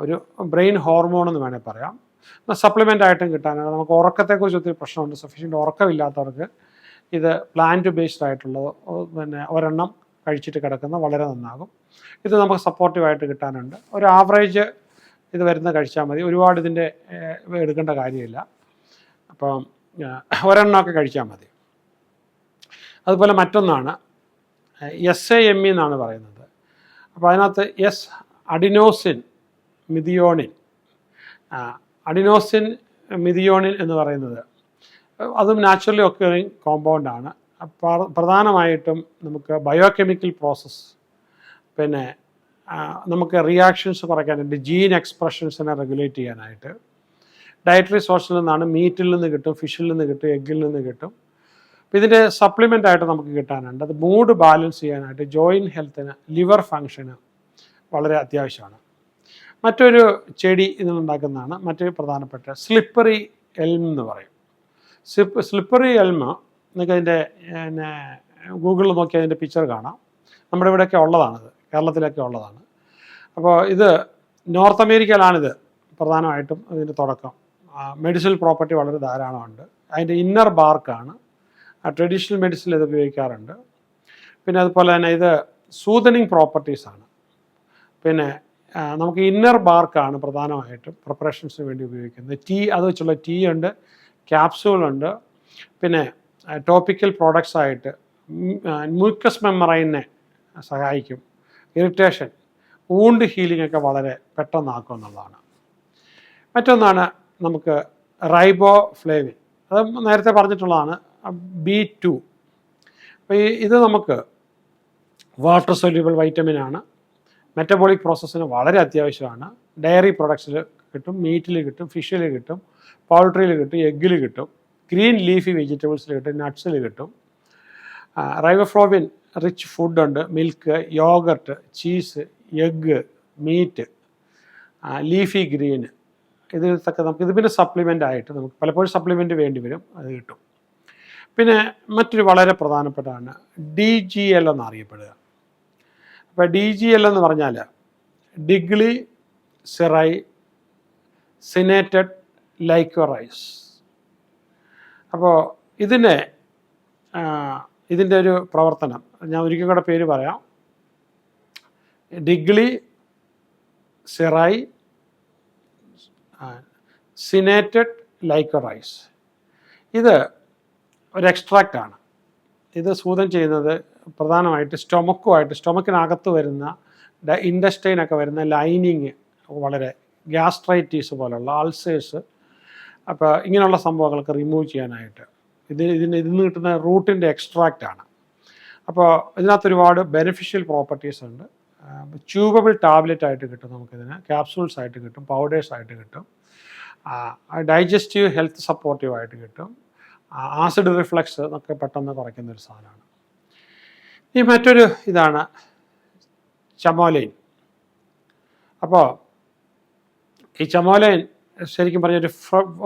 S1: ഒരു ബ്രെയിൻ ഹോർമോൺ എന്ന് വേണേൽ പറയാം. സപ്ലിമെൻ്റ് ആയിട്ടും കിട്ടാനാണ്. നമുക്ക് ഉറക്കത്തെക്കുറിച്ച് ഒത്തിരി പ്രശ്നമുണ്ട്. സഫീഷ്യൻ്റ് ഉറക്കമില്ലാത്തവർക്ക് ഇത് പ്ലാന്റ് ബേസ്ഡ് ആയിട്ടുള്ളത് പിന്നെ ഒരെണ്ണം കഴിച്ചിട്ട് കിടക്കുന്ന വളരെ നന്നാകും. ഇത് നമുക്ക് സപ്പോർട്ടീവായിട്ട് കിട്ടാനുണ്ട്. ഒരു ആവറേജ് ഇത് വരുന്ന കഴിച്ചാൽ മതി. ഒരുപാട് ഇതിൻ്റെ എടുക്കേണ്ട കാര്യമില്ല. അപ്പം ഒരെണ്ണമൊക്കെ കഴിച്ചാൽ മതി. അതുപോലെ മറ്റൊന്നാണ് SAME എന്നാണ് പറയുന്നത്. അപ്പോൾ അതിനകത്ത് അഡിനോസിൻ മിഥിയോണിൻ എന്ന് പറയുന്നത് അതും നാച്ചുറലി ഒക്കറിങ് കോമ്പൗണ്ടാണ്. പ്രധാനമായിട്ടും നമുക്ക് ബയോകെമിക്കൽ പ്രോസസ്സ്, പിന്നെ നമുക്ക് റിയാക്ഷൻസ് കുറയ്ക്കാനായിട്ട്, ജീൻ എക്സ്പ്രഷൻസിനെ റെഗുലേറ്റ് ചെയ്യാനായിട്ട്, ഡയറ്ററി സോഴ്സിൽ നിന്നാണ് മീറ്റിൽ നിന്ന് കിട്ടും, ഫിഷിൽ നിന്ന് കിട്ടും, എഗ്ഗിൽ നിന്ന് കിട്ടും. അപ്പോൾ ഇതിൻ്റെ സപ്ലിമെൻ്റ് ആയിട്ട് നമുക്ക് കിട്ടാനുണ്ട്. അത് മൂഡ് ബാലൻസ് ചെയ്യാനായിട്ട്, ജോയിൻറ്റ് ഹെൽത്തിന്, ലിവർ ഫങ്ഷന് വളരെ അത്യാവശ്യമാണ്. മറ്റൊരു ചെടി ഇതിനുണ്ടാക്കുന്നതാണ് മറ്റൊരു പ്രധാനപ്പെട്ട സ്ലിപ്പറി എൽം എന്ന് പറയും. സ്ലിപ്പറി എൽമ് നിങ്ങൾക്ക് അതിൻ്റെ പിന്നെ ഗൂഗിളിൽ നോക്കി അതിൻ്റെ പിക്ചർ കാണാം. നമ്മുടെ ഇവിടെയൊക്കെ ഉള്ളതാണിത്, കേരളത്തിലൊക്കെ ഉള്ളതാണ്. അപ്പോൾ ഇത് നോർത്ത് അമേരിക്കയിലാണിത് പ്രധാനമായിട്ടും ഇതിൻ്റെ തുടക്കം. മെഡിസിനൽ പ്രോപ്പർട്ടി വളരെ ധാരാളമുണ്ട്. അതിൻ്റെ ഇന്നർ ബാർക്കാണ്. ട്രഡീഷണൽ മെഡിസിനിൽ ഇത് ഉപയോഗിക്കാറുണ്ട്. പിന്നെ അതുപോലെ തന്നെ ഇത് സൂതനിങ് പ്രോപ്പർട്ടീസാണ്. പിന്നെ നമുക്ക് ഇന്നർ ബാർക്കാണ് പ്രധാനമായിട്ടും പ്രിപ്പറേഷൻസിന് വേണ്ടി ഉപയോഗിക്കുന്നത്. അത് വെച്ചുള്ള ടീ ഉണ്ട്, ക്യാപ്സ്യൂളുണ്ട്. പിന്നെ ടോപ്പിക്കൽ പ്രോഡക്ട്സ് ആയിട്ട് മ്യൂക്കസ് മെമ്മറൈനെ സഹായിക്കും. ഇറിറ്റേഷൻ, വൂണ്ട് ഹീലിംഗ് ഒക്കെ വളരെ പെട്ടെന്നാക്കും എന്നുള്ളതാണ്. മറ്റൊന്നാണ് നമുക്ക് റൈബോഫ്ലേവിൻ. അത് നേരത്തെ പറഞ്ഞിട്ടുള്ളതാണ്, B2. അപ്പോൾ ഇത് നമുക്ക് വാട്ടർ സൊല്യൂബിൾ വൈറ്റമിനാണ്. മെറ്റബോളിക് പ്രോസസ്സിന് വളരെ അത്യാവശ്യമാണ്. ഡയറി പ്രൊഡക്ട്സിൽ കിട്ടും, മീറ്റിൽ കിട്ടും, ഫിഷിൽ കിട്ടും, പൗൾട്രിയിൽ കിട്ടും, എഗ്ഗിൽ കിട്ടും, ഗ്രീൻ ലീഫി വെജിറ്റബിൾസിൽ കിട്ടും, നട്ട്സിൽ കിട്ടും. റൈബോഫ്ലോവിൻ റിച്ച് ഫുഡുണ്ട്. Milk, yogurt, cheese, egg, meat, leafy green, ഇതിലൊക്കെ നമുക്ക് ഇത് പിന്നെ സപ്ലിമെൻ്റ് ആയിട്ട് നമുക്ക് പലപ്പോഴും സപ്ലിമെൻ്റ് വേണ്ടി വരും, അത് കിട്ടും. പിന്നെ മറ്റൊരു വളരെ പ്രധാനപ്പെട്ടതാണ് DGL എന്നറിയപ്പെടുക. അപ്പോൾ DGL എന്ന് പറഞ്ഞാൽ ഡിഗ്ലി സെറൈ സിനേറ്റഡ് ലൈക്കോറൈസ്. അപ്പോൾ ഇതിൻ്റെ ഒരു പ്രവർത്തനം ഞാൻ ഒരിക്കൽ കൂടെ പേര് പറയാം. ഡിഗ്ലി സെറൈ സിനേറ്റഡ് ലൈക്കോറൈസ്. ഇത് ഒരു എക്സ്ട്രാക്റ്റാണ്. ഇത് സൂതം ചെയ്യുന്നത് പ്രധാനമായിട്ട് സ്റ്റൊമക്കിനകത്ത് വരുന്ന ഇൻഡസ്റ്റൈനൊക്കെ വരുന്ന ലൈനിങ്, വളരെ ഗ്യാസ്ട്രൈറ്റീസ് പോലുള്ള അൾസേഴ്സ്, അപ്പോൾ ഇങ്ങനെയുള്ള സംഭവങ്ങളൊക്കെ റിമൂവ് ചെയ്യാനായിട്ട് ഇതിന് കിട്ടുന്ന റൂട്ടിൻ്റെ എക്സ്ട്രാക്റ്റാണ്. അപ്പോൾ ഇതിനകത്ത് ഒരുപാട് ബെനിഫിഷ്യൽ പ്രോപ്പർട്ടീസ് ഉണ്ട്. ട്യൂബബിൾ ടാബ്ലറ്റ് ആയിട്ട് കിട്ടും, നമുക്കിതിന് ക്യാപ്സൂൾസ് ആയിട്ട് കിട്ടും, പൗഡേഴ്സ് ആയിട്ട് കിട്ടും, ഡൈജസ്റ്റീവ് ഹെൽത്ത് സപ്പോർട്ടീവായിട്ട് കിട്ടും, ആസിഡ് റിഫ്ലക്സ് ഒക്കെ പെട്ടെന്ന് കുറയ്ക്കുന്ന ഒരു സാധനമാണ്. ഈ മറ്റൊരു ഇതാണ് ചമോലൈൻ. അപ്പോൾ ഈ ചമോലൈൻ ശരിക്കും പറഞ്ഞൊരു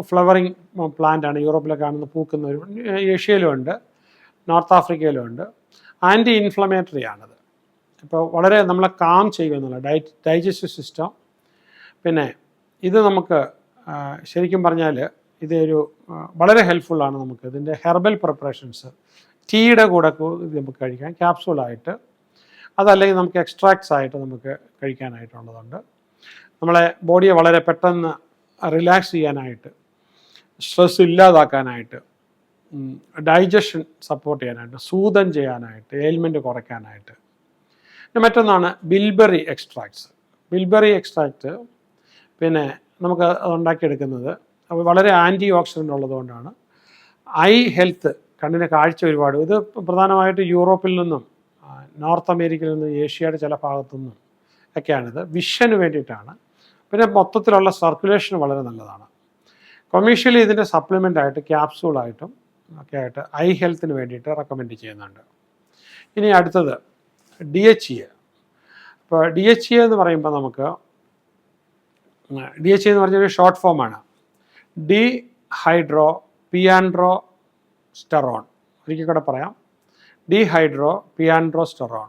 S1: ഫ്ലവറിങ് പ്ലാന്റാണ്. യൂറോപ്പിലൊക്കെ കാണുന്ന പൂക്കുന്ന ഒരു, ഏഷ്യയിലും ഉണ്ട്, നോർത്ത് ആഫ്രിക്കയിലും ഉണ്ട്. ആൻറ്റി ഇൻഫ്ലമേറ്ററി ആണത്. ഇപ്പോൾ വളരെ നമ്മളെ കാം ചെയ്യുമെന്നുള്ള ഡൈജസ്റ്റീവ് സിസ്റ്റം. പിന്നെ ഇത് നമുക്ക് ശരിക്കും പറഞ്ഞാൽ ഇതൊരു വളരെ ഹെൽപ്ഫുള്ളാണ്. നമുക്ക് ഇതിൻ്റെ ഹെർബൽ പ്രിപ്പറേഷൻസ് ടീയുടെ കൂടെ നമുക്ക് കഴിക്കാം, ക്യാപ്സൂളായിട്ട്. അതല്ലെങ്കിൽ നമുക്ക് എക്സ്ട്രാക്ട്സ് ആയിട്ട് നമുക്ക് കഴിക്കാനായിട്ടുള്ളതുണ്ട്. നമ്മളെ ബോഡിയെ വളരെ പെട്ടെന്ന് റിലാക്സ് ചെയ്യാനായിട്ട്, സ്ട്രെസ് ഇല്ലാതാക്കാനായിട്ട്, ഡൈജഷൻ സപ്പോർട്ട് ചെയ്യാനായിട്ട്, സൂതൻ ചെയ്യാനായിട്ട്, എയിൽമെൻറ്റ് കുറയ്ക്കാനായിട്ട്. മറ്റൊന്നാണ് ബിൽബെറി എക്സ്ട്രാക്റ്റ്. പിന്നെ നമുക്ക് അത് ഉണ്ടാക്കിയെടുക്കുന്നത് വളരെ ആൻറ്റി ഓക്സിഡൻ്റ് ഉള്ളതുകൊണ്ടാണ്. ഐ ഹെൽത്ത്, കണ്ണിന് കാഴ്ച ഒരുപാട്. ഇത് പ്രധാനമായിട്ട് യൂറോപ്പിൽ നിന്നും നോർത്ത് അമേരിക്കയിൽ നിന്നും ഏഷ്യയുടെ ചില ഭാഗത്തു നിന്നും ഒക്കെയാണിത്. വിഷന് വേണ്ടിയിട്ടാണ്. പിന്നെ മൊത്തത്തിലുള്ള സർക്കുലേഷന് വളരെ നല്ലതാണ്. കൊമേഴ്ഷ്യലി ഇതിൻ്റെ സപ്ലിമെൻ്റ് ആയിട്ട്, ക്യാപ്സൂളായിട്ടും ഒക്കെ ആയിട്ട് ഐ ഹെൽത്തിന് വേണ്ടിയിട്ട് റെക്കമെൻഡ് ചെയ്യുന്നുണ്ട്. ഇനി അടുത്തത് DHEA. ഇപ്പോൾ DHEA എന്ന് പറയുമ്പോൾ നമുക്ക് DHEA എന്ന് പറഞ്ഞൊരു ഷോർട്ട് ഫോമാണ്, ഡീഹൈഡ്രോപിയാൻഡ്രോസ്റ്റെറോൺ. ഒരിക്കൽ കൂടെ പറയാം, ഡീഹൈഡ്രോപിയാൻഡ്രോസ്റ്റെറോൺ.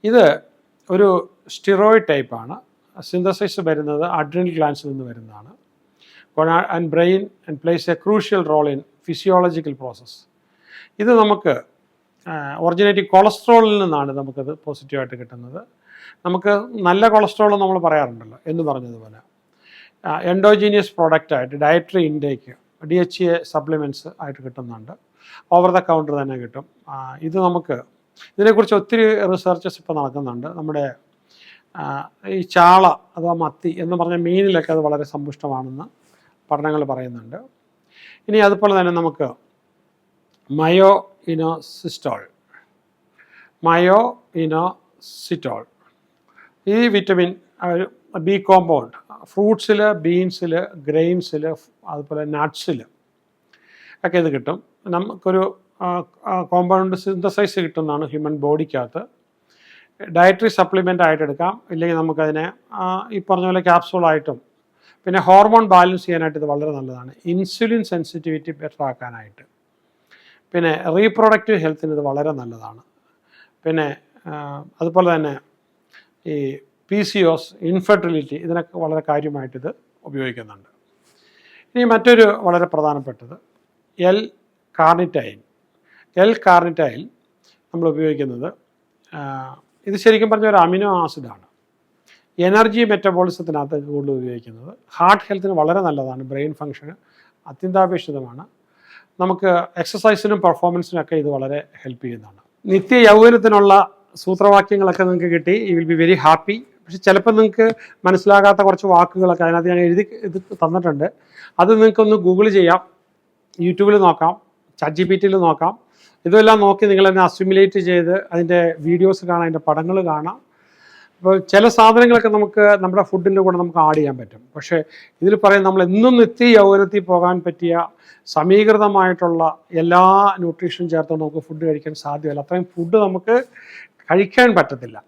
S1: ഇത് ഒരു സ്റ്റിറോയിഡ് ടൈപ്പാണ്. സിന്തസൈസ് വരുന്നത് അഡ്രിനൽ ഗ്ലാൻസിൽ നിന്ന് വരുന്നതാണ്. And brain and plays a crucial role in physiological process. ഇത് നമുക്ക് ഒറിജിനേറ്റിംഗ് കൊളസ്ട്രോളിൽ നിന്നാണ് നമുക്കത് പോസിറ്റീവായിട്ട് കിട്ടുന്നത്. നമുക്ക് നല്ല കൊളസ്ട്രോൾ നമ്മൾ പറയാറുണ്ടല്ലോ എന്ന് പറഞ്ഞതുപോലെ എൻഡോജീനിയസ് പ്രോഡക്റ്റായിട്ട് ഡയറ്ററി ഇൻടേക്ക് DHEA സപ്ലിമെൻറ്റ്സ് ആയിട്ട് കിട്ടുന്നുണ്ട്. ഓവർ ദ കൗണ്ടർ തന്നെ കിട്ടും. ഇത് നമുക്ക് ഇതിനെക്കുറിച്ച് ഒത്തിരി റിസർച്ചസ് ഇപ്പോൾ നടക്കുന്നുണ്ട്. നമ്മുടെ ഈ ചാള അഥവാ മത്തി എന്ന് പറഞ്ഞ മീനിലൊക്കെ അത് വളരെ സമ്പുഷ്ടമാണെന്ന് പഠനങ്ങൾ പറയുന്നുണ്ട്. ഇനി അതുപോലെ തന്നെ നമുക്ക് മയോ ഇനോസിറ്റോൾ ഈ വിറ്റമിൻ ബി കോമ്പൗണ്ട് ഫ്രൂട്ട്സിൽ, ബീൻസിൽ, ഗ്രെയിൻസിൽ, അതുപോലെ നട്ട്സിൽ ഒക്കെ ഇത് കിട്ടും. നമുക്കൊരു കോമ്പൗണ്ട് സിന്തസൈസ് കിട്ടുന്നതാണ് ഹ്യൂമൻ ബോഡിക്കകത്ത്. ഡയറ്ററി സപ്ലിമെൻ്റ് ആയിട്ട് എടുക്കാം, ഇല്ലെങ്കിൽ നമുക്കതിനെ ഈ പറഞ്ഞ പോലെ ക്യാപ്സൂളായിട്ടും. പിന്നെ ഹോർമോൺ ബാലൻസ് ചെയ്യാനായിട്ട് ഇത് വളരെ നല്ലതാണ്. ഇൻസുലിൻ സെൻസിറ്റിവിറ്റി ബെറ്റർ ആക്കാനായിട്ട്, പിന്നെ റീപ്രൊഡക്റ്റീവ് ഹെൽത്തിന് ഇത് വളരെ നല്ലതാണ്. പിന്നെ അതുപോലെ തന്നെ ഈ PCOS, ഇൻഫെർട്ടിലിറ്റി, ഇതിനൊക്കെ വളരെ കാര്യമായിട്ടിത് ഉപയോഗിക്കുന്നുണ്ട്. ഇനി മറ്റൊരു വളരെ പ്രധാനപ്പെട്ടത് L-കാർണിറ്റൈൻ നമ്മൾ ഉപയോഗിക്കുന്നത്, ഇത് ശരിക്കും പറഞ്ഞ ഒരു അമിനോ ആസിഡാണ്. എനർജി മെറ്റബോളിസത്തിനകത്ത് കൂടുതൽ ഉപയോഗിക്കുന്നത്. ഹാർട്ട് ഹെൽത്തിന് വളരെ നല്ലതാണ്. ബ്രെയിൻ ഫങ്ഷന് അത്യന്താപേക്ഷിതമാണ്. നമുക്ക് എക്സസൈസിനും പെർഫോമൻസിനൊക്കെ ഇത് വളരെ ഹെൽപ്പ് ചെയ്യുന്നതാണ്. നിത്യ യൗവനത്തിനുള്ള സൂത്രവാക്യങ്ങളൊക്കെ നിങ്ങൾക്ക് കിട്ടി. You will be very happy. പക്ഷെ ചിലപ്പോൾ നിങ്ങൾക്ക് മനസ്സിലാകാത്ത കുറച്ച് വാക്കുകളൊക്കെ അതിനകത്ത് ഞാൻ ഇത് തന്നിട്ടുണ്ട്. അത് നിങ്ങൾക്കൊന്ന് ഗൂഗിൾ ചെയ്യാം, യൂട്യൂബിൽ നോക്കാം, ChatGPT നോക്കാം. ഇതെല്ലാം നോക്കി നിങ്ങളെന്നെ അസിമുലേറ്റ് ചെയ്ത് അതിൻ്റെ വീഡിയോസ് കാണാം, അതിൻ്റെ പടങ്ങൾ കാണാം. അപ്പോൾ ചില സാധനങ്ങളൊക്കെ നമുക്ക് നമ്മുടെ ഫുഡിൻ്റെ കൂടെ നമുക്ക് ആഡ് ചെയ്യാൻ പറ്റും. പക്ഷേ ഇതിൽ പറയും നമ്മൾ എന്നും നിത്യ യൗവനത്തിൽ പോകാൻ പറ്റിയ സമീകൃതമായിട്ടുള്ള എല്ലാ ന്യൂട്രീഷനും ചേർത്തുകൊണ്ട് നമുക്ക് ഫുഡ് കഴിക്കാൻ സാധ്യമല്ല. അത്രയും ഫുഡ് നമുക്ക് കഴിക്കാൻ പറ്റത്തില്ല.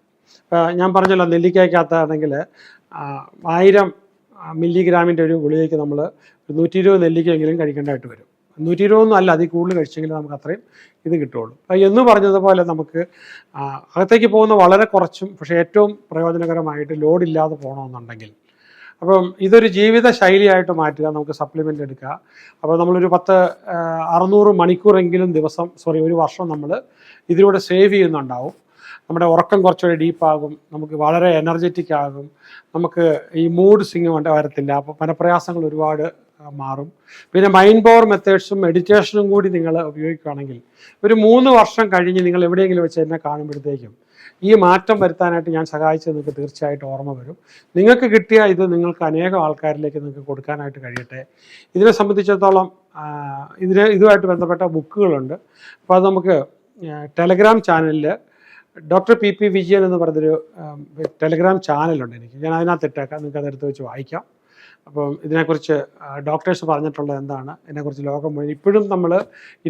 S1: ഞാൻ പറഞ്ഞല്ലോ, നെല്ലിക്കകത്താണെങ്കിൽ 1000 മില്ലിഗ്രാമിൻ്റെ ഒരു ഗുളികയ്ക്ക് നമ്മൾ 120 നെല്ലിക്കയെങ്കിലും കഴിക്കേണ്ടതായിട്ട് വരും. 120 അല്ല, അതിൽ കൂടുതൽ കഴിച്ചെങ്കിൽ നമുക്ക് അത്രയും ഇത് കിട്ടുള്ളൂ. എന്ന് പറഞ്ഞതുപോലെ നമുക്ക് അകത്തേക്ക് പോകുന്ന വളരെ കുറച്ചും പക്ഷേ ഏറ്റവും പ്രയോജനകരമായിട്ട് ലോഡില്ലാതെ പോകണമെന്നുണ്ടെങ്കിൽ, അപ്പം ഇതൊരു ജീവിത ശൈലിയായിട്ട് മാറ്റുക. നമുക്ക് സപ്ലിമെൻ്റ് എടുക്കുക. അപ്പോൾ നമ്മളൊരു 600 മണിക്കൂറെങ്കിലും ഒരു വർഷം നമ്മൾ ഇതിലൂടെ സേവ് ചെയ്യുന്നുണ്ടാവും. നമ്മുടെ ഉറക്കം കുറച്ചുകൂടി ഡീപ്പാകും, നമുക്ക് വളരെ എനർജറ്റിക് ആകും, നമുക്ക് ഈ മൂഡ് സ്വിങ് വരത്തില്ല, അപ്പോൾ മനപ്രയാസങ്ങൾ ഒരുപാട് മാറും. പിന്നെ മൈൻഡ് പവർ മെത്തേഡ്സും മെഡിറ്റേഷനും കൂടി നിങ്ങൾ ഉപയോഗിക്കുകയാണെങ്കിൽ ഒരു 3 വർഷം കഴിഞ്ഞ് നിങ്ങൾ എവിടെയെങ്കിലും വെച്ച് എന്നെ കാണുമ്പോഴത്തേക്കും ഈ മാറ്റം വരുത്താനായിട്ട് ഞാൻ സഹായിച്ചത് നിങ്ങൾക്ക് തീർച്ചയായിട്ടും ഓർമ്മ വരും. നിങ്ങൾക്ക് കിട്ടിയ ഇത് നിങ്ങൾക്ക് അനേകം ആൾക്കാരിലേക്ക് നിങ്ങൾക്ക് കൊടുക്കാനായിട്ട് കഴിയട്ടെ. ഇതിനെ സംബന്ധിച്ചിടത്തോളം ഇതുമായിട്ട് ബന്ധപ്പെട്ട ബുക്കുകളുണ്ട്. അപ്പോൾ അത് നമുക്ക് ടെലഗ്രാം ചാനലിൽ ഡോക്ടർ PP വിജയൻ എന്ന് പറഞ്ഞൊരു ടെലഗ്രാം ചാനലുണ്ട് എനിക്ക്. ഞാൻ അതിനകത്ത് ഇട്ടേക്കാം, നിങ്ങൾക്ക് അതെടുത്ത് വെച്ച് വായിക്കാം. അപ്പം ഇതിനെക്കുറിച്ച് ഡോക്ടേഴ്സ് പറഞ്ഞിട്ടുള്ളത് എന്താണ്, ഇതിനെക്കുറിച്ച് ലോകം മുഴുവൻ ഇപ്പോഴും നമ്മൾ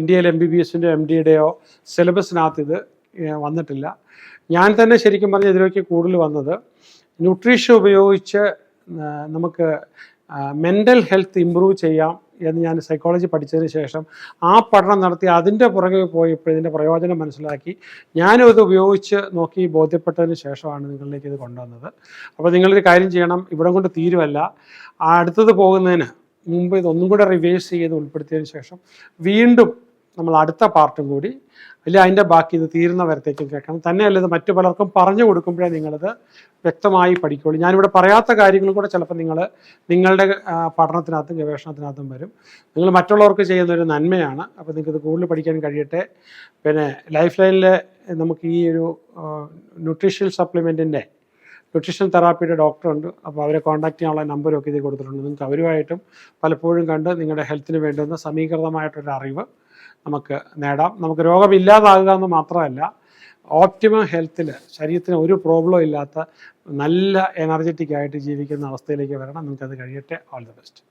S1: ഇന്ത്യയിൽ MBBSൻ്റെയോ MDയുടെയോ സിലബസിനകത്ത് ഇത് വന്നിട്ടില്ല. ഞാൻ തന്നെ ശരിക്കും പറഞ്ഞാൽ ഇതിലേക്ക് കൂടുതൽ വന്നത് ന്യൂട്രീഷൻ ഉപയോഗിച്ച് നമുക്ക് മെൻ്റൽ ഹെൽത്ത് ഇമ്പ്രൂവ് ചെയ്യാം എന്ന് ഞാൻ സൈക്കോളജി പഠിച്ചതിന് ശേഷം ആ പഠനം നടത്തി അതിൻ്റെ പുറകെ പോയപ്പോൾ ഇതിൻ്റെ പ്രയോജനം മനസ്സിലാക്കി ഞാനും ഇത് ഉപയോഗിച്ച് നോക്കി ബോധ്യപ്പെട്ടതിന് ശേഷമാണ് നിങ്ങളിലേക്ക് ഇത് കൊണ്ടുവന്നത്. അപ്പോൾ നിങ്ങളൊരു കാര്യം ചെയ്യണം, ഇവിടെ കൊണ്ട് തീരുമല്ല, അടുത്തത് പോകുന്നതിന് മുമ്പ് ഇതൊന്നും കൂടെ റിവൈസ് ചെയ്ത് ഉൾപ്പെടുത്തിയതിന് ശേഷം വീണ്ടും നമ്മൾ അടുത്ത പാർട്ടും കൂടി അല്ലെ അതിൻ്റെ ബാക്കി ഇത് തീരുന്ന വരത്തേക്കും കേൾക്കണം. തന്നെയല്ല ഇത് മറ്റു പലർക്കും പറഞ്ഞു കൊടുക്കുമ്പോഴേ നിങ്ങളിത് വ്യക്തമായി പഠിക്കുകയുള്ളൂ. ഞാനിവിടെ പറയാത്ത കാര്യങ്ങളും കൂടെ ചിലപ്പോൾ നിങ്ങളുടെ പഠനത്തിനകത്തും ഗവേഷണത്തിനകത്തും വരും. നിങ്ങൾ മറ്റുള്ളവർക്ക് ചെയ്യുന്നൊരു നന്മയാണ്. അപ്പോൾ നിങ്ങൾക്കിത് കൂടുതൽ പഠിക്കാൻ കഴിയട്ടെ. പിന്നെ ലൈഫ് ലൈനിൽ നമുക്ക് ഈ ഒരു ന്യൂട്രീഷൻ തെറാപ്പിയുടെ ഡോക്ടറുണ്ട്. അപ്പോൾ അവരെ കോൺടാക്ട് ചെയ്യാനുള്ള നമ്പരൊക്കെ ഇതിൽ കൊടുത്തിട്ടുണ്ട്. നിങ്ങൾക്ക് അവരുമായിട്ടും പലപ്പോഴും കണ്ട് നിങ്ങളുടെ ഹെൽത്തിന് വേണ്ടുന്ന സമീകൃതമായിട്ടൊരു അറിവ് നമുക്ക് നേടാം. നമുക്ക് രോഗമില്ലാതാകുക എന്ന് മാത്രമല്ല, ഓപ്റ്റിമം ഹെൽത്തിൽ ശരീരത്തിന് ഒരു പ്രോബ്ലം ഇല്ലാത്ത നല്ല എനർജറ്റിക് ആയിട്ട് ജീവിക്കുന്ന അവസ്ഥയിലേക്ക് വരണം. നിങ്ങൾക്കത് കഴിയട്ടെ. All the best.